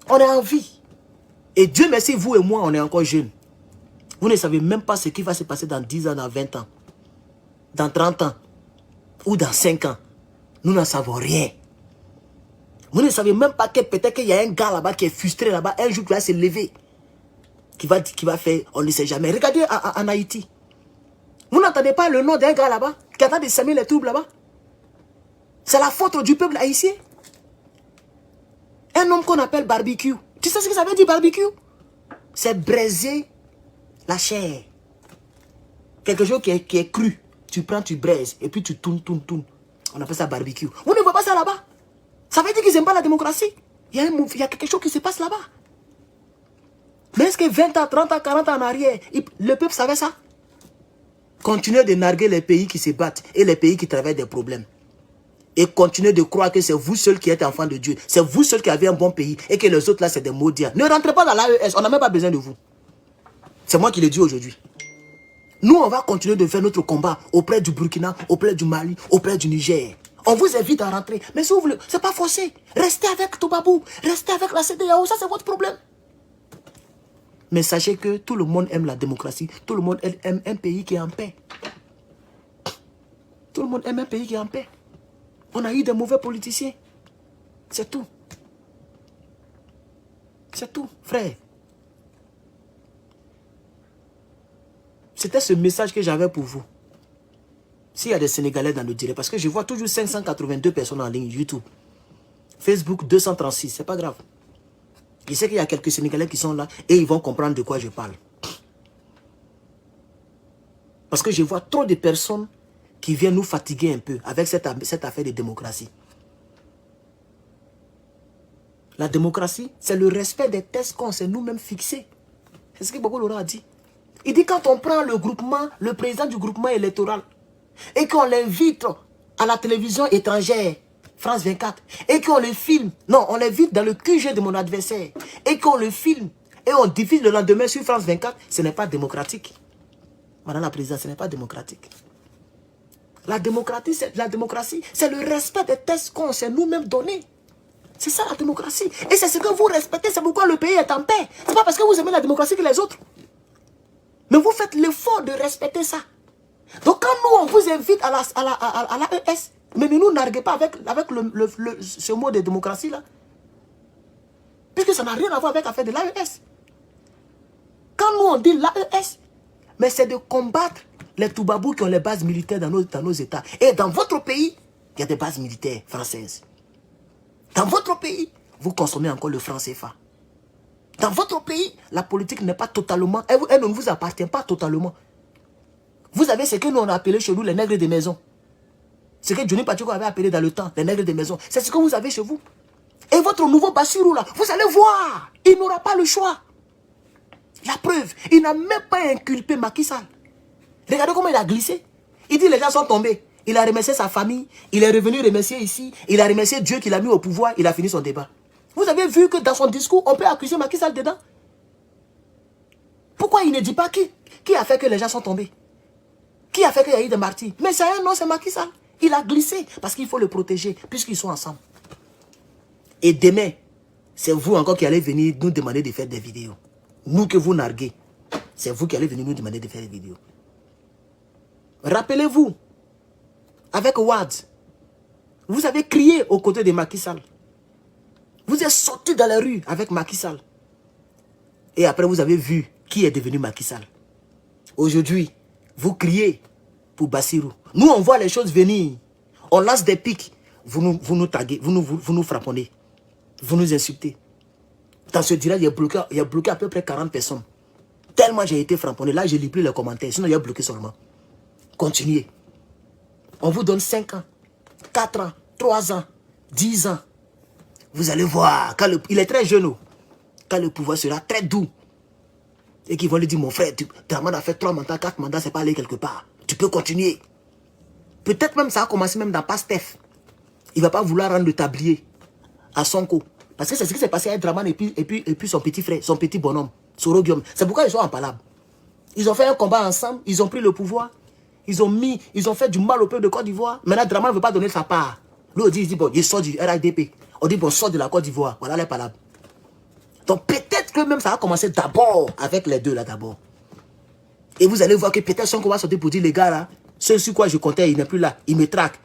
On est en vie. Et Dieu merci, vous et moi, on est encore jeunes. Vous ne savez même pas ce qui va se passer dans 10 ans, dans 20 ans. Dans 30 ans. Ou dans 5 ans. Nous n'en savons rien. Vous ne savez même pas que peut-être qu'il y a un gars là-bas qui est frustré là-bas. Un jour qui va se lever. Qui va faire, on ne sait jamais. Regardez en Haïti. Vous n'entendez pas le nom d'un gars là-bas qui attend de semer les troubles là-bas. C'est la faute du peuple haïtien. Un homme qu'on appelle barbecue. Tu sais ce que ça veut dire barbecue? C'est braiser la chair. Quelque chose qui est cru. Tu prends, tu braises et puis tu tournes. On appelle ça barbecue. Vous ne voyez pas ça là-bas? Ça veut dire qu'ils n'aiment pas la démocratie. Il y a quelque chose qui se passe là-bas. Mais est-ce que 20 ans, 30 ans, 40 ans en arrière, le peuple savait ça? Continuez de narguer les pays qui se battent et les pays qui traversent des problèmes. Et continuez de croire que c'est vous seuls qui êtes enfants de Dieu. C'est vous seuls qui avez un bon pays et que les autres là, c'est des maudits. Ne rentrez pas dans l'AES, on n'a même pas besoin de vous. C'est moi qui le dis aujourd'hui. Nous, on va continuer de faire notre combat auprès du Burkina, auprès du Mali, auprès du Niger. On vous invite à rentrer. Mais si vous voulez, ce n'est pas forcé. Restez avec Toubabou, restez avec la CEDEAO, ça c'est votre problème. Mais sachez que tout le monde aime la démocratie. Tout le monde aime un pays qui est en paix. Tout le monde aime un pays qui est en paix. On a eu des mauvais politiciens. C'est tout. C'est tout, frère. C'était ce message que j'avais pour vous. S'il y a des Sénégalais dans le direct, parce que je vois toujours 582 personnes en ligne, YouTube. Facebook 236, c'est pas grave. Je sais qu'il y a quelques Sénégalais qui sont là et ils vont comprendre de quoi je parle. Parce que je vois trop de personnes qui viennent nous fatiguer un peu avec cette affaire de démocratie. La démocratie, c'est le respect des textes qu'on s'est nous-mêmes fixés. C'est ce que Bobo Laurent a dit. Il dit quand on prend le groupement, le président du groupement électoral, et qu'on l'invite à la télévision étrangère, France 24, et qu'on le filme, non, on l'invite dans le QG de mon adversaire, et qu'on le filme, et on diffuse le lendemain sur France 24, ce n'est pas démocratique. Madame la présidente, ce n'est pas démocratique. La démocratie, c'est le respect des textes qu'on s'est nous-mêmes donnés. C'est ça la démocratie. Et c'est ce que vous respectez, c'est pourquoi le pays est en paix. C'est pas parce que vous aimez la démocratie que les autres. Mais vous faites l'effort de respecter ça. Donc quand nous, on vous invite à l'AES, mais ne nous narguez pas avec ce mot de démocratie là. Puisque ça n'a rien à voir avec l'affaire de l'AES. Quand nous, on dit l'AES, mais c'est de combattre les Toubabous qui ont les bases militaires dans nos États. Et dans votre pays, il y a des bases militaires françaises. Dans votre pays, vous consommez encore le franc CFA. Dans votre pays, la politique n'est pas totalement... Elle ne vous appartient pas totalement. Vous avez ce que nous on a appelé chez nous les nègres des maisons. Ce que Johnny Pacheco avait appelé dans le temps, les nègres des maisons. C'est ce que vous avez chez vous. Et votre nouveau Bassirou là, vous allez voir, il n'aura pas le choix. La preuve, il n'a même pas inculpé Macky Sall. Regardez comment il a glissé. Il dit les gens sont tombés. Il a remercié sa famille, il est revenu remercier ici, il a remercié Dieu qui l'a mis au pouvoir, il a fini son débat. Vous avez vu que dans son discours, on peut accuser Macky Sall dedans. Pourquoi il ne dit pas qui a fait que les gens sont tombés? Qui a fait qu'il y a eu des martyrs? Mais c'est un nom, c'est Macky Sall. Il a glissé parce qu'il faut le protéger puisqu'ils sont ensemble. Et demain, c'est vous encore qui allez venir nous demander de faire des vidéos. Nous que vous narguez, c'est vous qui allez venir nous demander de faire des vidéos. Rappelez-vous, avec Wad, vous avez crié aux côtés de Macky Sall. Vous êtes sortis dans la rue avec Macky Sall. Et après, vous avez vu qui est devenu Macky Sall. Aujourd'hui, vous criez pour Bassirou. Nous, on voit les choses venir. On lance des pics. Vous nous taguez, vous nous frapponnez. Vous nous insultez. Dans ce direct, il y a bloqué à peu près 40 personnes. Tellement j'ai été frapponné. Là, je ne lis plus les commentaires. Sinon, il y a bloqué seulement. Continuez. On vous donne 5 ans, 4 ans, 3 ans, 10 ans. Vous allez voir, il est très jeune. Quand le pouvoir sera très doux. Et qu'ils vont lui dire, mon frère, Draman a fait 3 mandats, 4 mandats, c'est pas aller quelque part. Tu peux continuer. Peut-être même ça a commencé même dans Pastef. Il ne va pas vouloir rendre le tablier à Sonko. Parce que c'est ce qui s'est passé avec Draman et puis son petit frère, son petit bonhomme, Sorogium. C'est pourquoi ils sont en palabre. Ils ont fait un combat ensemble, ils ont pris le pouvoir. Ils ont fait du mal au peuple de Côte d'Ivoire. Maintenant, Draman ne veut pas donner sa part. Lui, il dit, bon, il sort du RIDP. On dit, bon, sort de la Côte d'Ivoire. Voilà les palabres. Donc, peut-être que même ça a commencé d'abord avec les deux là, d'abord. Et vous allez voir que peut-être Sonko va sortir pour dire, les gars là, ce sur quoi je comptais, il n'est plus là. Il me traque.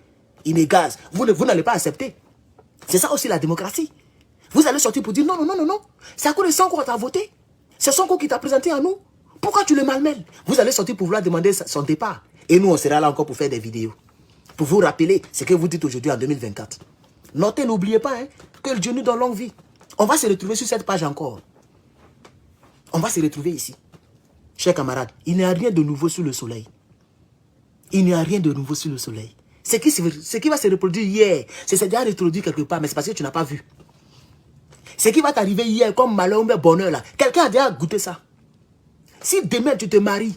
Il me gaze. Vous n'allez pas accepter. C'est ça aussi la démocratie. Vous allez sortir pour dire, non, non, non, non, non. C'est à cause de Sonko qu'on t'a voté. C'est Sonko qui t'a présenté à nous. Pourquoi tu le malmêles? Vous allez sortir pour vouloir demander son départ. Et nous, on sera là encore pour faire des vidéos. Pour vous rappeler ce que vous dites aujourd'hui en 2024. Notez, n'oubliez pas hein, que Dieu nous donne longue vie. On va se retrouver sur cette page encore. On va se retrouver ici. Chers camarades, il n'y a rien de nouveau sous le soleil. Il n'y a rien de nouveau sous le soleil. Ce qui va se reproduire hier, c'est déjà reproduit quelque part, mais c'est parce que tu n'as pas vu. Ce qui va t'arriver hier comme malheur ou bonheur là, quelqu'un a déjà goûté ça. Si demain tu te maries,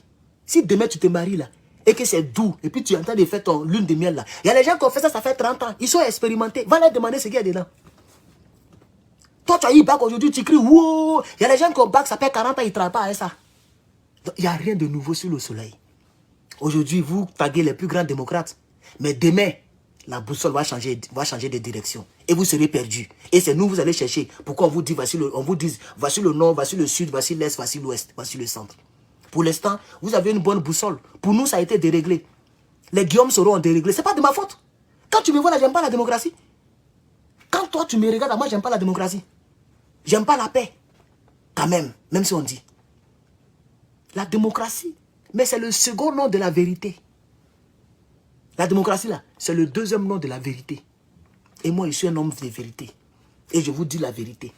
là, et que c'est doux, et puis tu es en train de faire ton lune de miel là. Il y a les gens qui ont fait ça, ça fait 30 ans. Ils sont expérimentés. Va leur demander ce qu'il y a dedans. Toi, tu as eu bac aujourd'hui, tu cries, wow. Il y a les gens qui ont bac, ça fait 40 ans, ils ne travaillent pas avec ça. Donc, il n'y a rien de nouveau sur le soleil. Aujourd'hui, vous taguez les plus grands démocrates. Mais demain, la boussole va changer de direction. Et vous serez perdus. Et c'est nous, vous allez chercher. Pourquoi on vous dit, voici le nord, voici le sud, voici l'est, voici l'ouest, voici le centre. Pour l'instant, vous avez une bonne boussole. Pour nous, ça a été déréglé. Les Guillaume Soro ont déréglé. Ce n'est pas de ma faute. Quand tu me vois là, j'aime pas la démocratie. Quand toi, tu me regardes, moi, j'aime pas la démocratie. J'aime pas la paix. Quand même si on dit. La démocratie, mais c'est le second nom de la vérité. La démocratie, là, c'est le deuxième nom de la vérité. Et moi, je suis un homme de vérité. Et je vous dis la vérité.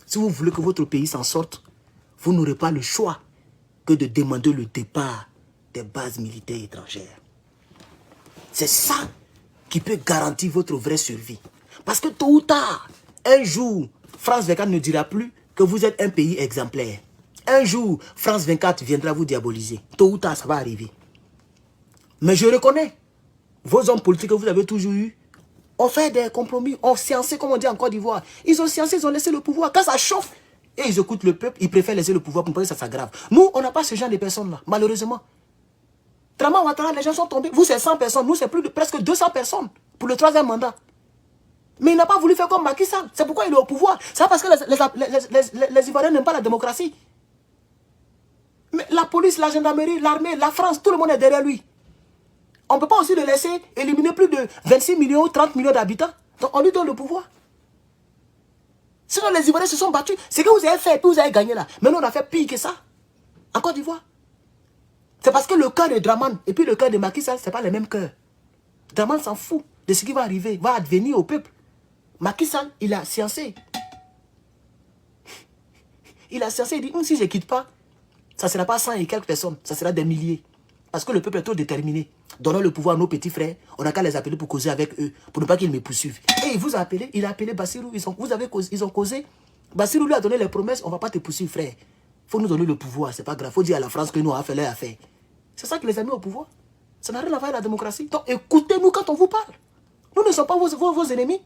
Si vous voulez que votre pays s'en sorte, vous n'aurez pas le choix que de demander le départ des bases militaires étrangères. C'est ça qui peut garantir votre vraie survie. Parce que tôt ou tard, un jour, France 24 ne dira plus que vous êtes un pays exemplaire. Un jour, France 24 viendra vous diaboliser. Tôt ou tard, ça va arriver. Mais je reconnais, vos hommes politiques que vous avez toujours eus ont fait des compromis, ont sciencé, comme on dit en Côte d'Ivoire. Ils ont sciencé, ils ont laissé le pouvoir. Quand ça chauffe, et ils écoutent le peuple, ils préfèrent laisser le pouvoir pour ne pas que ça s'aggrave. Nous, on n'a pas ce genre de personnes-là, malheureusement. Draman Ouattara, les gens sont tombés. Vous, c'est 100 personnes. Nous, c'est plus de presque 200 personnes pour le troisième mandat. Mais il n'a pas voulu faire comme Macky Sall. C'est pourquoi il est au pouvoir. C'est parce que les Ivoiriens n'aiment pas la démocratie. Mais la police, la gendarmerie, l'armée, la France, tout le monde est derrière lui. On ne peut pas aussi le laisser éliminer plus de 26 millions ou 30 millions d'habitants. Donc on lui donne le pouvoir. Sinon les Ivoiriens se sont battus. C'est que vous avez fait, puis vous avez gagné là. Maintenant on a fait pire que ça. En Côte d'Ivoire. C'est parce que le cœur de Draman et puis le cœur de Macky Sall, ce n'est pas le même cœur. Draman s'en fout de ce qui va arriver, va advenir au peuple. Macky Sall, il a sciencé. Il a sciencé, il dit, si je ne quitte pas, ça ne sera pas 100 et quelques personnes, ça sera des milliers. Parce que le peuple est trop déterminé. Donnons le pouvoir à nos petits frères, on n'a qu'à les appeler pour causer avec eux, pour ne pas qu'ils me poursuivent. Et il vous a appelé, il a appelé Bassirou, ils ont causé. Bassirou lui a donné les promesses, on ne va pas te poursuivre, frère. Il faut nous donner le pouvoir, c'est pas grave. Il faut dire à la France que nous avons fait leur affaire. C'est ça qui les a mis au pouvoir. Ça n'a rien à voir avec la démocratie. Donc écoutez-nous quand on vous parle. Nous ne sommes pas vos ennemis.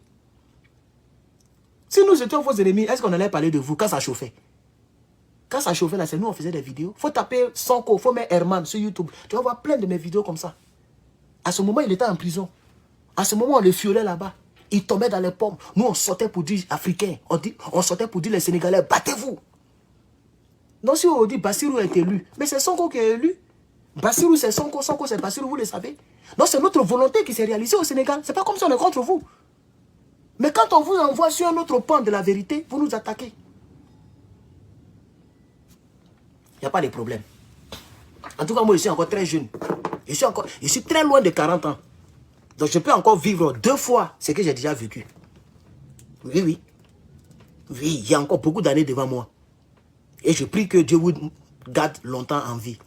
Si nous étions vos ennemis, est-ce qu'on allait parler de vous quand ça chauffait? Quand ça chauffait là, c'est nous on faisait des vidéos. Il faut taper Sonko, il faut mettre Herman sur YouTube. Tu vas voir plein de mes vidéos comme ça. À ce moment, il était en prison. À ce moment, on le fiolait là-bas. Il tombait dans les pommes. Nous, on sortait pour dire Africains. On sortait pour dire les Sénégalais, battez-vous. Donc si on dit Bassirou est élu, mais c'est Sonko qui est élu. Bassirou c'est Sonko, Sonko c'est Bassirou, vous le savez. Donc c'est notre volonté qui s'est réalisée au Sénégal. C'est pas comme si on est contre vous. Mais quand on vous envoie sur un autre pan de la vérité, vous nous attaquez. Il n'y a pas de problème. En tout cas, moi je suis encore très jeune. Je suis très loin de 40 ans. Donc je peux encore vivre 2 fois ce que j'ai déjà vécu. Oui, oui. Oui, il y a encore beaucoup d'années devant moi. Et je prie que Dieu vous garde longtemps en vie.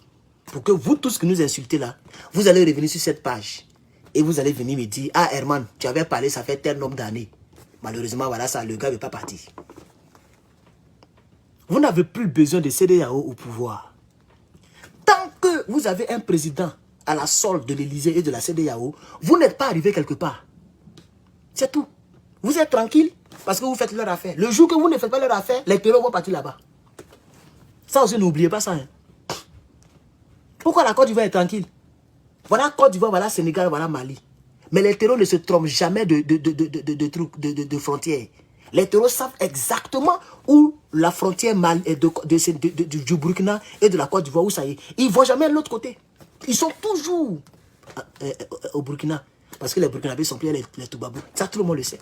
Pour que vous tous qui nous insultez là, vous allez revenir sur cette page. Et vous allez venir me dire, ah Herman, tu avais parlé, ça fait tel nombre d'années. Malheureusement, voilà ça, le gars ne veut pas partir. Vous n'avez plus besoin de CEDEAO au pouvoir. Tant que vous avez un président à la solde de l'Élysée et de la CEDEAO, vous n'êtes pas arrivé quelque part. C'est tout. Vous êtes tranquille parce que vous faites leur affaire. Le jour que vous ne faites pas leur affaire, les terreurs vont partir là-bas. Ça aussi, n'oubliez pas ça. Hein. Pourquoi la Côte d'Ivoire est tranquille? Voilà Côte d'Ivoire, voilà Sénégal, voilà Mali. Mais les terreurs ne se trompent jamais de frontières. Les terreurs savent exactement où la frontière du Burkina et de la Côte d'Ivoire, où ça y est. Ils ne vont jamais de l'autre côté. Ils sont toujours au Burkina. Parce que les Burkinabés sont plus les Toubabou. Ça, tout le monde le sait.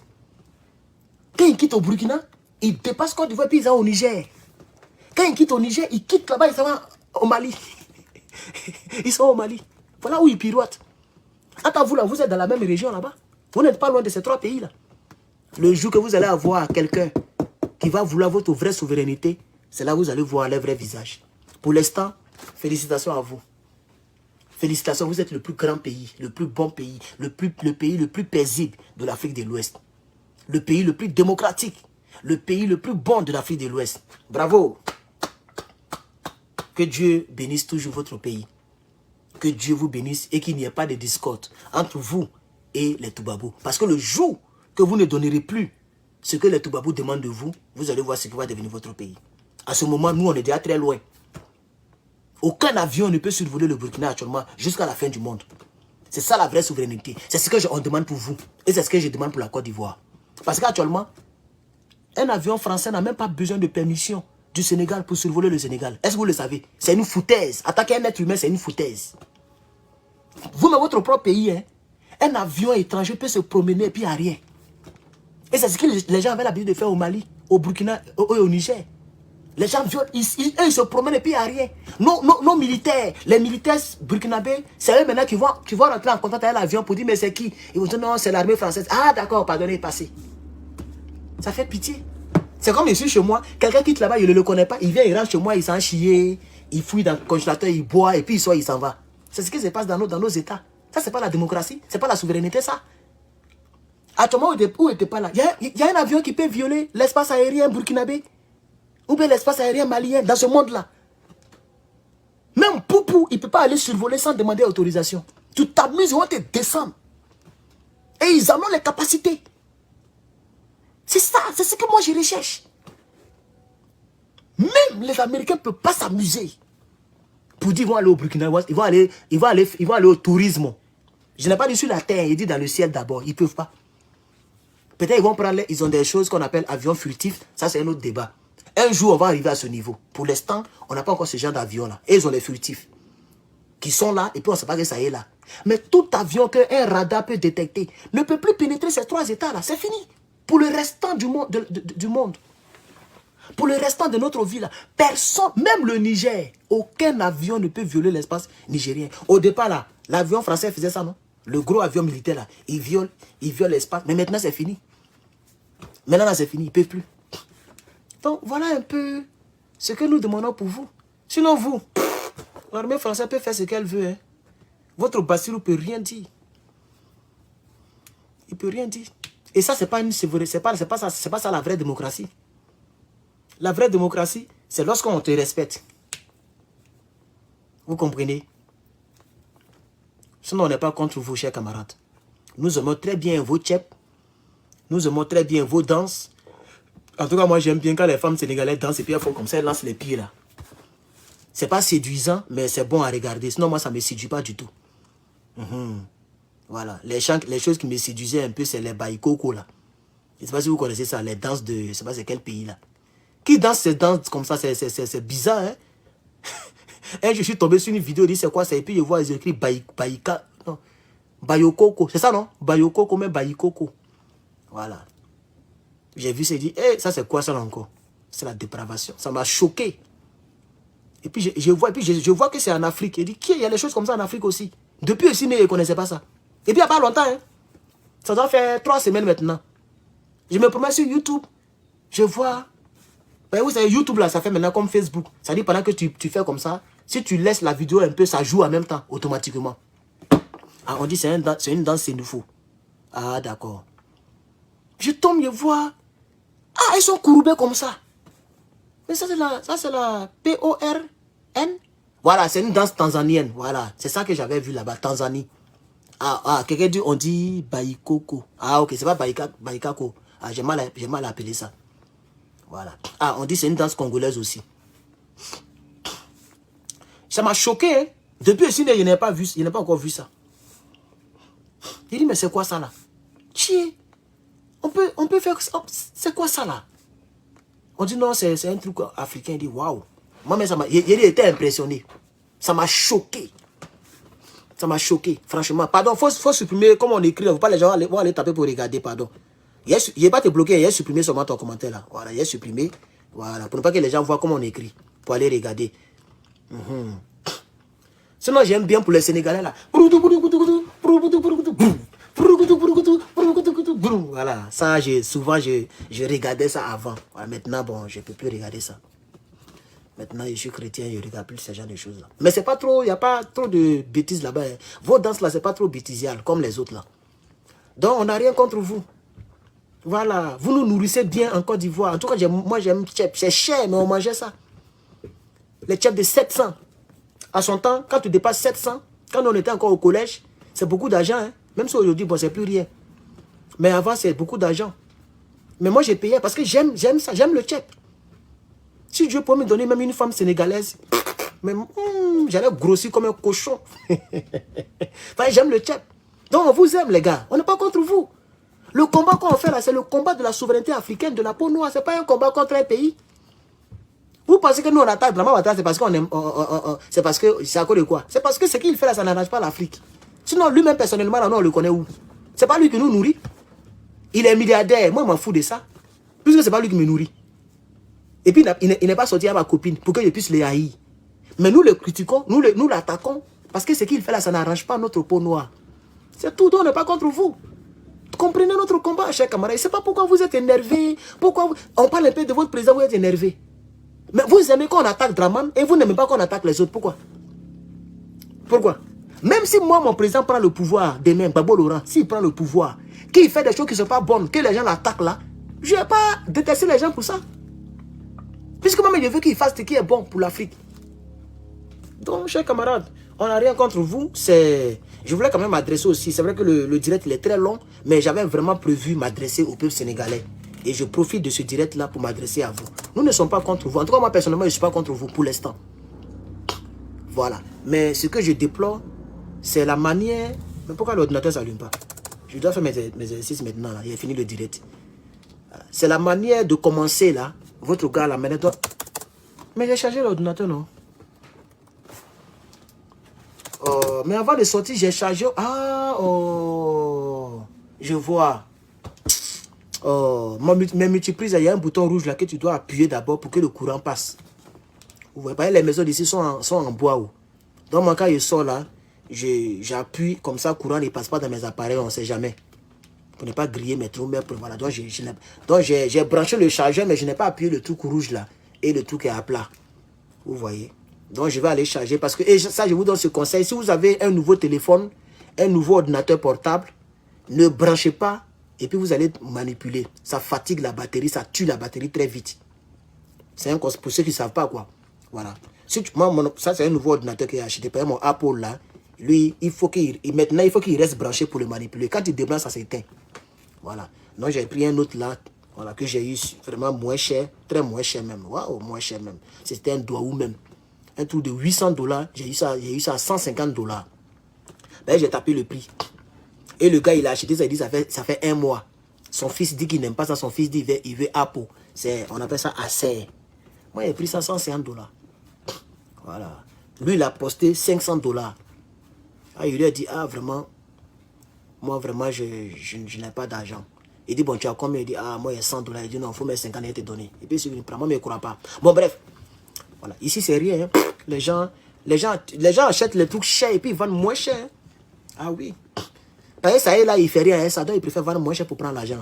Quand ils quittent au Burkina, ils dépassent Côte d'Ivoire et puis ils sont au Niger. Quand ils quittent au Niger, ils quittent là-bas, ils s'en vont au Mali. Ils sont au Mali. Voilà où ils pirouettent. Attends, vous là, vous êtes dans la même région là-bas. Vous n'êtes pas loin de ces 3 pays là. Le jour que vous allez avoir quelqu'un qui va vouloir votre vraie souveraineté, c'est là que vous allez voir les vrais visages. Pour l'instant, félicitations à vous. Félicitations, vous êtes le plus grand pays, le plus bon pays, le pays le plus paisible de l'Afrique de l'Ouest. Le pays le plus démocratique, le pays le plus bon de l'Afrique de l'Ouest. Bravo! Que Dieu bénisse toujours votre pays. Que Dieu vous bénisse et qu'il n'y ait pas de discorde entre vous et les Toubabou. Parce que le jour que vous ne donnerez plus ce que les Toubabou demandent de vous, vous allez voir ce qui va devenir votre pays. À ce moment, nous, on est déjà très loin. Aucun avion ne peut survoler le Burkina actuellement jusqu'à la fin du monde. C'est ça la vraie souveraineté. C'est ce que on demande pour vous. Et c'est ce que je demande pour la Côte d'Ivoire. Parce qu'actuellement, un avion français n'a même pas besoin de permission du Sénégal pour survoler le Sénégal. Est-ce que vous le savez? C'est une foutaise. Attaquer un être humain, c'est une foutaise. Vous, dans votre propre pays, hein, un avion étranger peut se promener et puis il n'y a rien. Et c'est ce que les gens avaient l'habitude de faire au Mali, au Burkina et au Niger. Les gens violent, ils se promènent et puis il n'y a rien. Nos militaires, les militaires burkinabés, c'est eux maintenant qui vont rentrer en contact avec l'avion pour dire mais c'est qui? Ils vont dire non, c'est l'armée française. Ah d'accord, pardonnez, passez. Ça fait pitié. C'est comme ici chez moi, quelqu'un quitte là-bas, il ne le connaît pas, il vient, il rentre chez moi, il s'en chie, il fouille dans le congélateur, il boit et puis il sort, il s'en va. C'est ce qui se passe dans nos États. Ça, c'est pas la démocratie, c'est pas la souveraineté, ça. À ton moment où il n'était pas là, il y a un avion qui peut violer l'espace aérien burkinabé ou bien l'espace aérien malien dans ce monde-là. Même Poupou, il ne peut pas aller survoler sans demander autorisation. Tu t'amuses, ils vont te descendre. Et ils en ont les capacités. C'est ça, c'est ce que moi je recherche. Même les Américains ne peuvent pas s'amuser. Pour dire qu'ils vont aller au Burkina, ils vont aller au tourisme. Je n'ai pas dit sur la terre, il dit dans le ciel d'abord. Ils ne peuvent pas. Peut-être ils vont prendre, ils ont des choses qu'on appelle avions furtifs. Ça, c'est un autre débat. Un jour, on va arriver à ce niveau. Pour l'instant, on n'a pas encore ce genre d'avion-là. Et ils ont les furtifs. Qui sont là, et puis on ne sait pas que ça est là. Mais tout avion qu'un radar peut détecter ne peut plus pénétrer ces 3 états-là. C'est fini. Pour le restant du monde. Pour le restant de notre vie, là, personne, même le Niger, aucun avion ne peut violer l'espace nigérien. Au départ, là, l'avion français faisait ça, non? Le gros avion militaire, là, il viole l'espace. Mais maintenant, c'est fini. Maintenant, là, c'est fini. Ils ne peuvent plus. Donc, voilà un peu ce que nous demandons pour vous. Sinon, vous, l'armée française peut faire ce qu'elle veut. Hein. Votre Bassirou ne peut rien dire. Il ne peut rien dire. Et ça, c'est pas ça la vraie démocratie. La vraie démocratie, c'est lorsqu'on te respecte. Vous comprenez? Sinon, on n'est pas contre vous, chers camarades. Nous aimons très bien vos tchèps. Nous aimons très bien vos danses. En tout cas, moi, j'aime bien quand les femmes sénégalaises dansent et puis elles font comme ça, elles lancent les pieds là. C'est pas séduisant, mais c'est bon à regarder. Sinon, moi, ça ne me séduit pas du tout. Voilà. Les choses qui me séduisaient un peu, c'est les baïkoko là. Je ne sais pas si vous connaissez ça, les danses de... Je ne sais pas c'est quel pays là. Qui danse ces danses comme ça, c'est bizarre, hein. Et je suis tombé sur une vidéo, je dis c'est quoi ça, et puis je vois ils écrit Baïka, non, Bayokoko, c'est ça non? Bayokoko, mais Baïkoko. Voilà. J'ai vu, c'est dit, hey, ça c'est quoi ça là encore? C'est la dépravation. Ça m'a choqué. Et puis je vois que c'est en Afrique. Il dit, il y a des choses comme ça en Afrique aussi. Depuis aussi, mais je ne connaissais pas ça. Et puis il n'y a pas longtemps, hein. Ça doit faire 3 semaines maintenant. Je me promets sur YouTube. Je vois. Vous savez, YouTube là, ça fait maintenant comme Facebook. Ça dit pendant que tu fais comme ça, si tu laisses la vidéo un peu, ça joue en même temps, automatiquement. Ah, on dit c'est une danse sénoufo. Ah, d'accord. Je tombe, je vois. Ah, ils sont courbés comme ça. Mais ça, c'est la P-O-R-N. Voilà, c'est une danse tanzanienne. Voilà, c'est ça que j'avais vu là-bas, Tanzanie. Ah, quelqu'un dit, on dit Baïkoko. Ah, ok, c'est pas Baïkako. Ah, j'ai mal appelé ça. Voilà. Ah, on dit c'est une danse congolaise aussi. Ça m'a choqué. Hein? Depuis ici, je n'ai pas encore vu ça. Il dit, mais c'est quoi ça là? Chier. On peut faire... C'est quoi ça là? On dit non, c'est un truc africain. Il dit, waouh. Moi-même, il était impressionné. Ça m'a choqué. Ça m'a choqué, franchement. Pardon, faut supprimer, comme on écrit, pas les gens vont aller taper pour regarder, pardon. Il n'est pas te bloquer, il est supprimé seulement ton commentaire là. Voilà, il est supprimé. Voilà, pour ne pas que les gens voient comment on écrit. Pour aller regarder. Sinon, j'aime bien pour les Sénégalais là. Voilà, ça, souvent, je regardais ça avant. Voilà, maintenant, bon, je ne peux plus regarder ça. Maintenant, je suis chrétien, je ne regarde plus ce genre de choses là. Mais c'est pas trop, il n'y a pas trop de bêtises là-bas. Hein. Vos danses là, c'est pas trop bêtisial comme les autres là. Donc, on n'a rien contre vous. Voilà, vous nous nourrissez bien en Côte d'Ivoire. En tout cas, moi j'aime tchèp. C'est cher, mais on mangeait ça. Les tchèps de 700. À son temps, quand tu dépasses 700, quand on était encore au collège, c'est beaucoup d'argent. Hein? Même si aujourd'hui, bon, c'est plus rien. Mais avant, c'est beaucoup d'argent. Mais moi, j'ai payé parce que j'aime ça, j'aime le tchèp. Si Dieu pouvait me donner même une femme sénégalaise, j'allais grossir comme un cochon. Enfin, j'aime le tchèp. Donc, on vous aime, les gars. On n'est pas contre vous. Le combat qu'on fait là, c'est le combat de la souveraineté africaine, de la peau noire. Ce n'est pas un combat contre un pays. Vous pensez que nous, on attaque vraiment Ouattara, c'est parce qu'on aime. C'est parce que. C'est à cause de quoi? C'est parce que ce qu'il fait là, ça n'arrange pas l'Afrique. Sinon, lui-même, personnellement, là, nous, on le connaît où? C'est pas lui qui nous nourrit. Il est milliardaire. Moi, je m'en fous de ça. Puisque c'est pas lui qui me nourrit. Et puis, il n'est pas sorti à ma copine pour que je puisse les haïr. Mais nous le critiquons, nous l'attaquons. Parce que ce qu'il fait là, ça n'arrange pas notre peau noire. C'est tout, donc on n'est pas contre vous. Comprenez notre combat, chers camarades. Je ne sais pas pourquoi vous êtes énervés. On parle un peu de votre président, vous êtes énervés. Mais vous aimez qu'on attaque Draman et vous n'aimez pas qu'on attaque les autres. Pourquoi? Pourquoi? Même si moi, mon président prend le pouvoir demain, Babo Laurent, s'il prend le pouvoir, qu'il fait des choses qui ne sont pas bonnes, que les gens l'attaquent là, je ne vais pas détester les gens pour ça. Puisque moi, je veux qu'il fasse ce qui est bon pour l'Afrique. Donc, chers camarades, on n'a rien contre vous. Je voulais quand même m'adresser aussi. C'est vrai que le direct il est très long, mais j'avais vraiment prévu m'adresser au peuple sénégalais. Et je profite de ce direct-là pour m'adresser à vous. Nous ne sommes pas contre vous. En tout cas, moi, personnellement, je ne suis pas contre vous pour l'instant. Voilà. Mais ce que je déplore, c'est la manière... Mais pourquoi l'ordinateur ne s'allume pas? Je dois faire mes exercices maintenant. Il a fini le direct. C'est la manière de commencer, là. Votre gars, la manette doit... Mais j'ai chargé l'ordinateur, non? Mais avant de sortir, j'ai chargé... Ah, oh... Je vois. Oh, mes multiprises, il y a un bouton rouge là que tu dois appuyer d'abord pour que le courant passe. Vous voyez, les maisons d'ici sont en bois. Oh. Dans mon cas, je sors là, j'appuie comme ça, le courant ne passe pas dans mes appareils, on ne sait jamais. Pour ne pas griller mes trous, mais voilà. Donc, j'ai branché le chargeur, mais je n'ai pas appuyé le truc rouge là et le truc est à plat. Vous voyez. Donc, je vais aller charger parce que, et ça, je vous donne ce conseil. Si vous avez un nouveau téléphone, un nouveau ordinateur portable, ne branchez pas. Et puis vous allez manipuler. Ça fatigue la batterie, ça tue la batterie très vite. C'est un conseil pour ceux qui ne savent pas quoi. Voilà. Ça c'est un nouveau ordinateur que j'ai acheté. Par exemple, mon Apple là, lui, maintenant il faut qu'il reste branché pour le manipuler. Quand il débranche, ça s'éteint. Voilà. Donc j'ai pris un autre là, voilà, que j'ai eu vraiment moins cher, très moins cher même. Waouh, moins cher même. C'était un Douaou même. Un truc de 800 $. J'ai eu ça à 150 $. Ben, j'ai tapé le prix. Et le gars, il a acheté ça, il dit ça fait 1 mois. Son fils dit qu'il n'aime pas ça. Son fils dit il veut Apple. On appelle ça Acer. Moi, j'ai pris ça 150 $. Voilà. Lui, il a posté 500 $. Ah, il lui a dit, ah, vraiment, moi, vraiment, je n'ai pas d'argent. Il dit, bon, tu as combien? Il dit, ah, moi, il y a 100 $. Il dit, non, il faut mettre 50 et te donner. Et puis, il prend, moi, mais il ne croit pas. Bon, bref. Voilà. Ici, c'est rien. Hein. Les gens achètent les trucs chers et puis ils vendent moins cher. Hein. Ah oui. Parce que ça est là, il ne fait rien, ça, donc il préfère vendre moins cher pour prendre l'argent.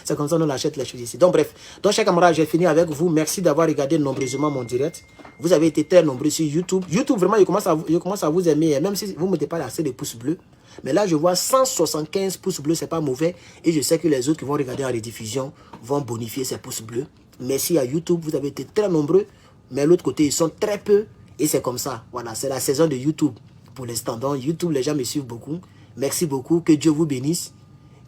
C'est comme ça qu'on achète les choses ici. Donc bref, donc chers camarades, j'ai fini avec vous. Merci d'avoir regardé nombreusement mon direct. Vous avez été très nombreux sur YouTube. YouTube, vraiment, je commence à vous aimer, même si vous ne mettez pas assez de pouces bleus. Mais là, je vois 175 pouces bleus, c'est pas mauvais. Et je sais que les autres qui vont regarder en rediffusion vont bonifier ces pouces bleus. Merci à YouTube, vous avez été très nombreux. Mais l'autre côté, ils sont très peu. Et c'est comme ça. Voilà, c'est la saison de YouTube pour l'instant. Donc YouTube, les gens me suivent beaucoup. Merci beaucoup. Que Dieu vous bénisse.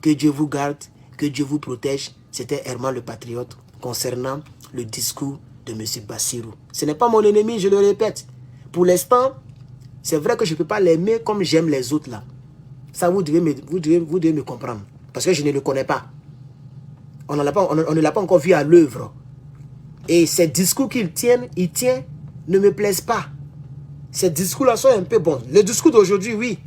Que Dieu vous garde. Que Dieu vous protège. C'était Herman le Patriote concernant le discours de M. Bassirou. Ce n'est pas mon ennemi, je le répète. Pour l'instant, c'est vrai que je ne peux pas l'aimer comme j'aime les autres là. Ça, vous devez me comprendre. Parce que je ne le connais pas. On ne l'a pas encore vu à l'œuvre. Et ces discours qu'il tient, ne me plaisent pas. Ces discours-là sont un peu bons. Le discours d'aujourd'hui, oui.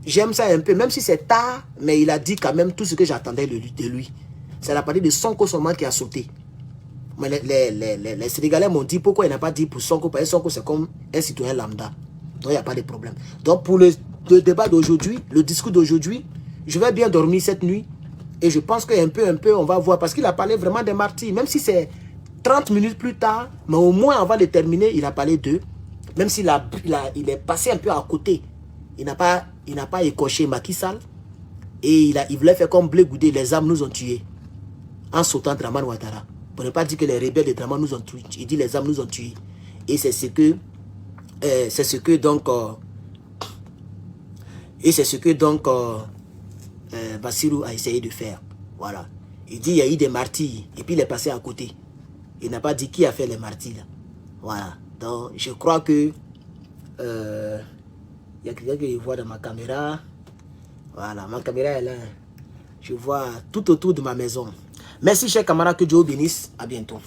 J'aime ça un peu, même si c'est tard, mais il a dit quand même tout ce que j'attendais de lui. C'est la partie de Sonko seulement qui a sauté. Mais les Sénégalais m'ont dit pourquoi il n'a pas dit pour Sonko, parce que Sonko c'est comme un citoyen lambda. Donc il n'y a pas de problème. Donc pour le débat d'aujourd'hui, le discours d'aujourd'hui, je vais bien dormir cette nuit. Et je pense qu'un peu, on va voir. Parce qu'il a parlé vraiment des martyrs. Même si c'est 30 minutes plus tard, mais au moins avant de terminer, il a parlé d'eux. Même s'il il est passé un peu à côté. Il n'a pas écorché Macky Sall. Et il voulait faire comme Blé Goudé, les armes nous ont tués. En sautant Draman Ouattara. Pour ne pas dire que les rebelles de Draman nous ont tués. Il dit les armes nous ont tués. Et c'est ce que donc Bassirou a essayé de faire. Voilà. Il dit il y a eu des martyrs. Et puis il est passé à côté. Il n'a pas dit qui a fait les martyrs. Là. Voilà. Donc je crois que il y a quelqu'un que je vois dans ma caméra. Voilà, ma caméra est là. Je vois tout autour de ma maison. Merci chers camarades, que Dieu vous bénisse. À bientôt.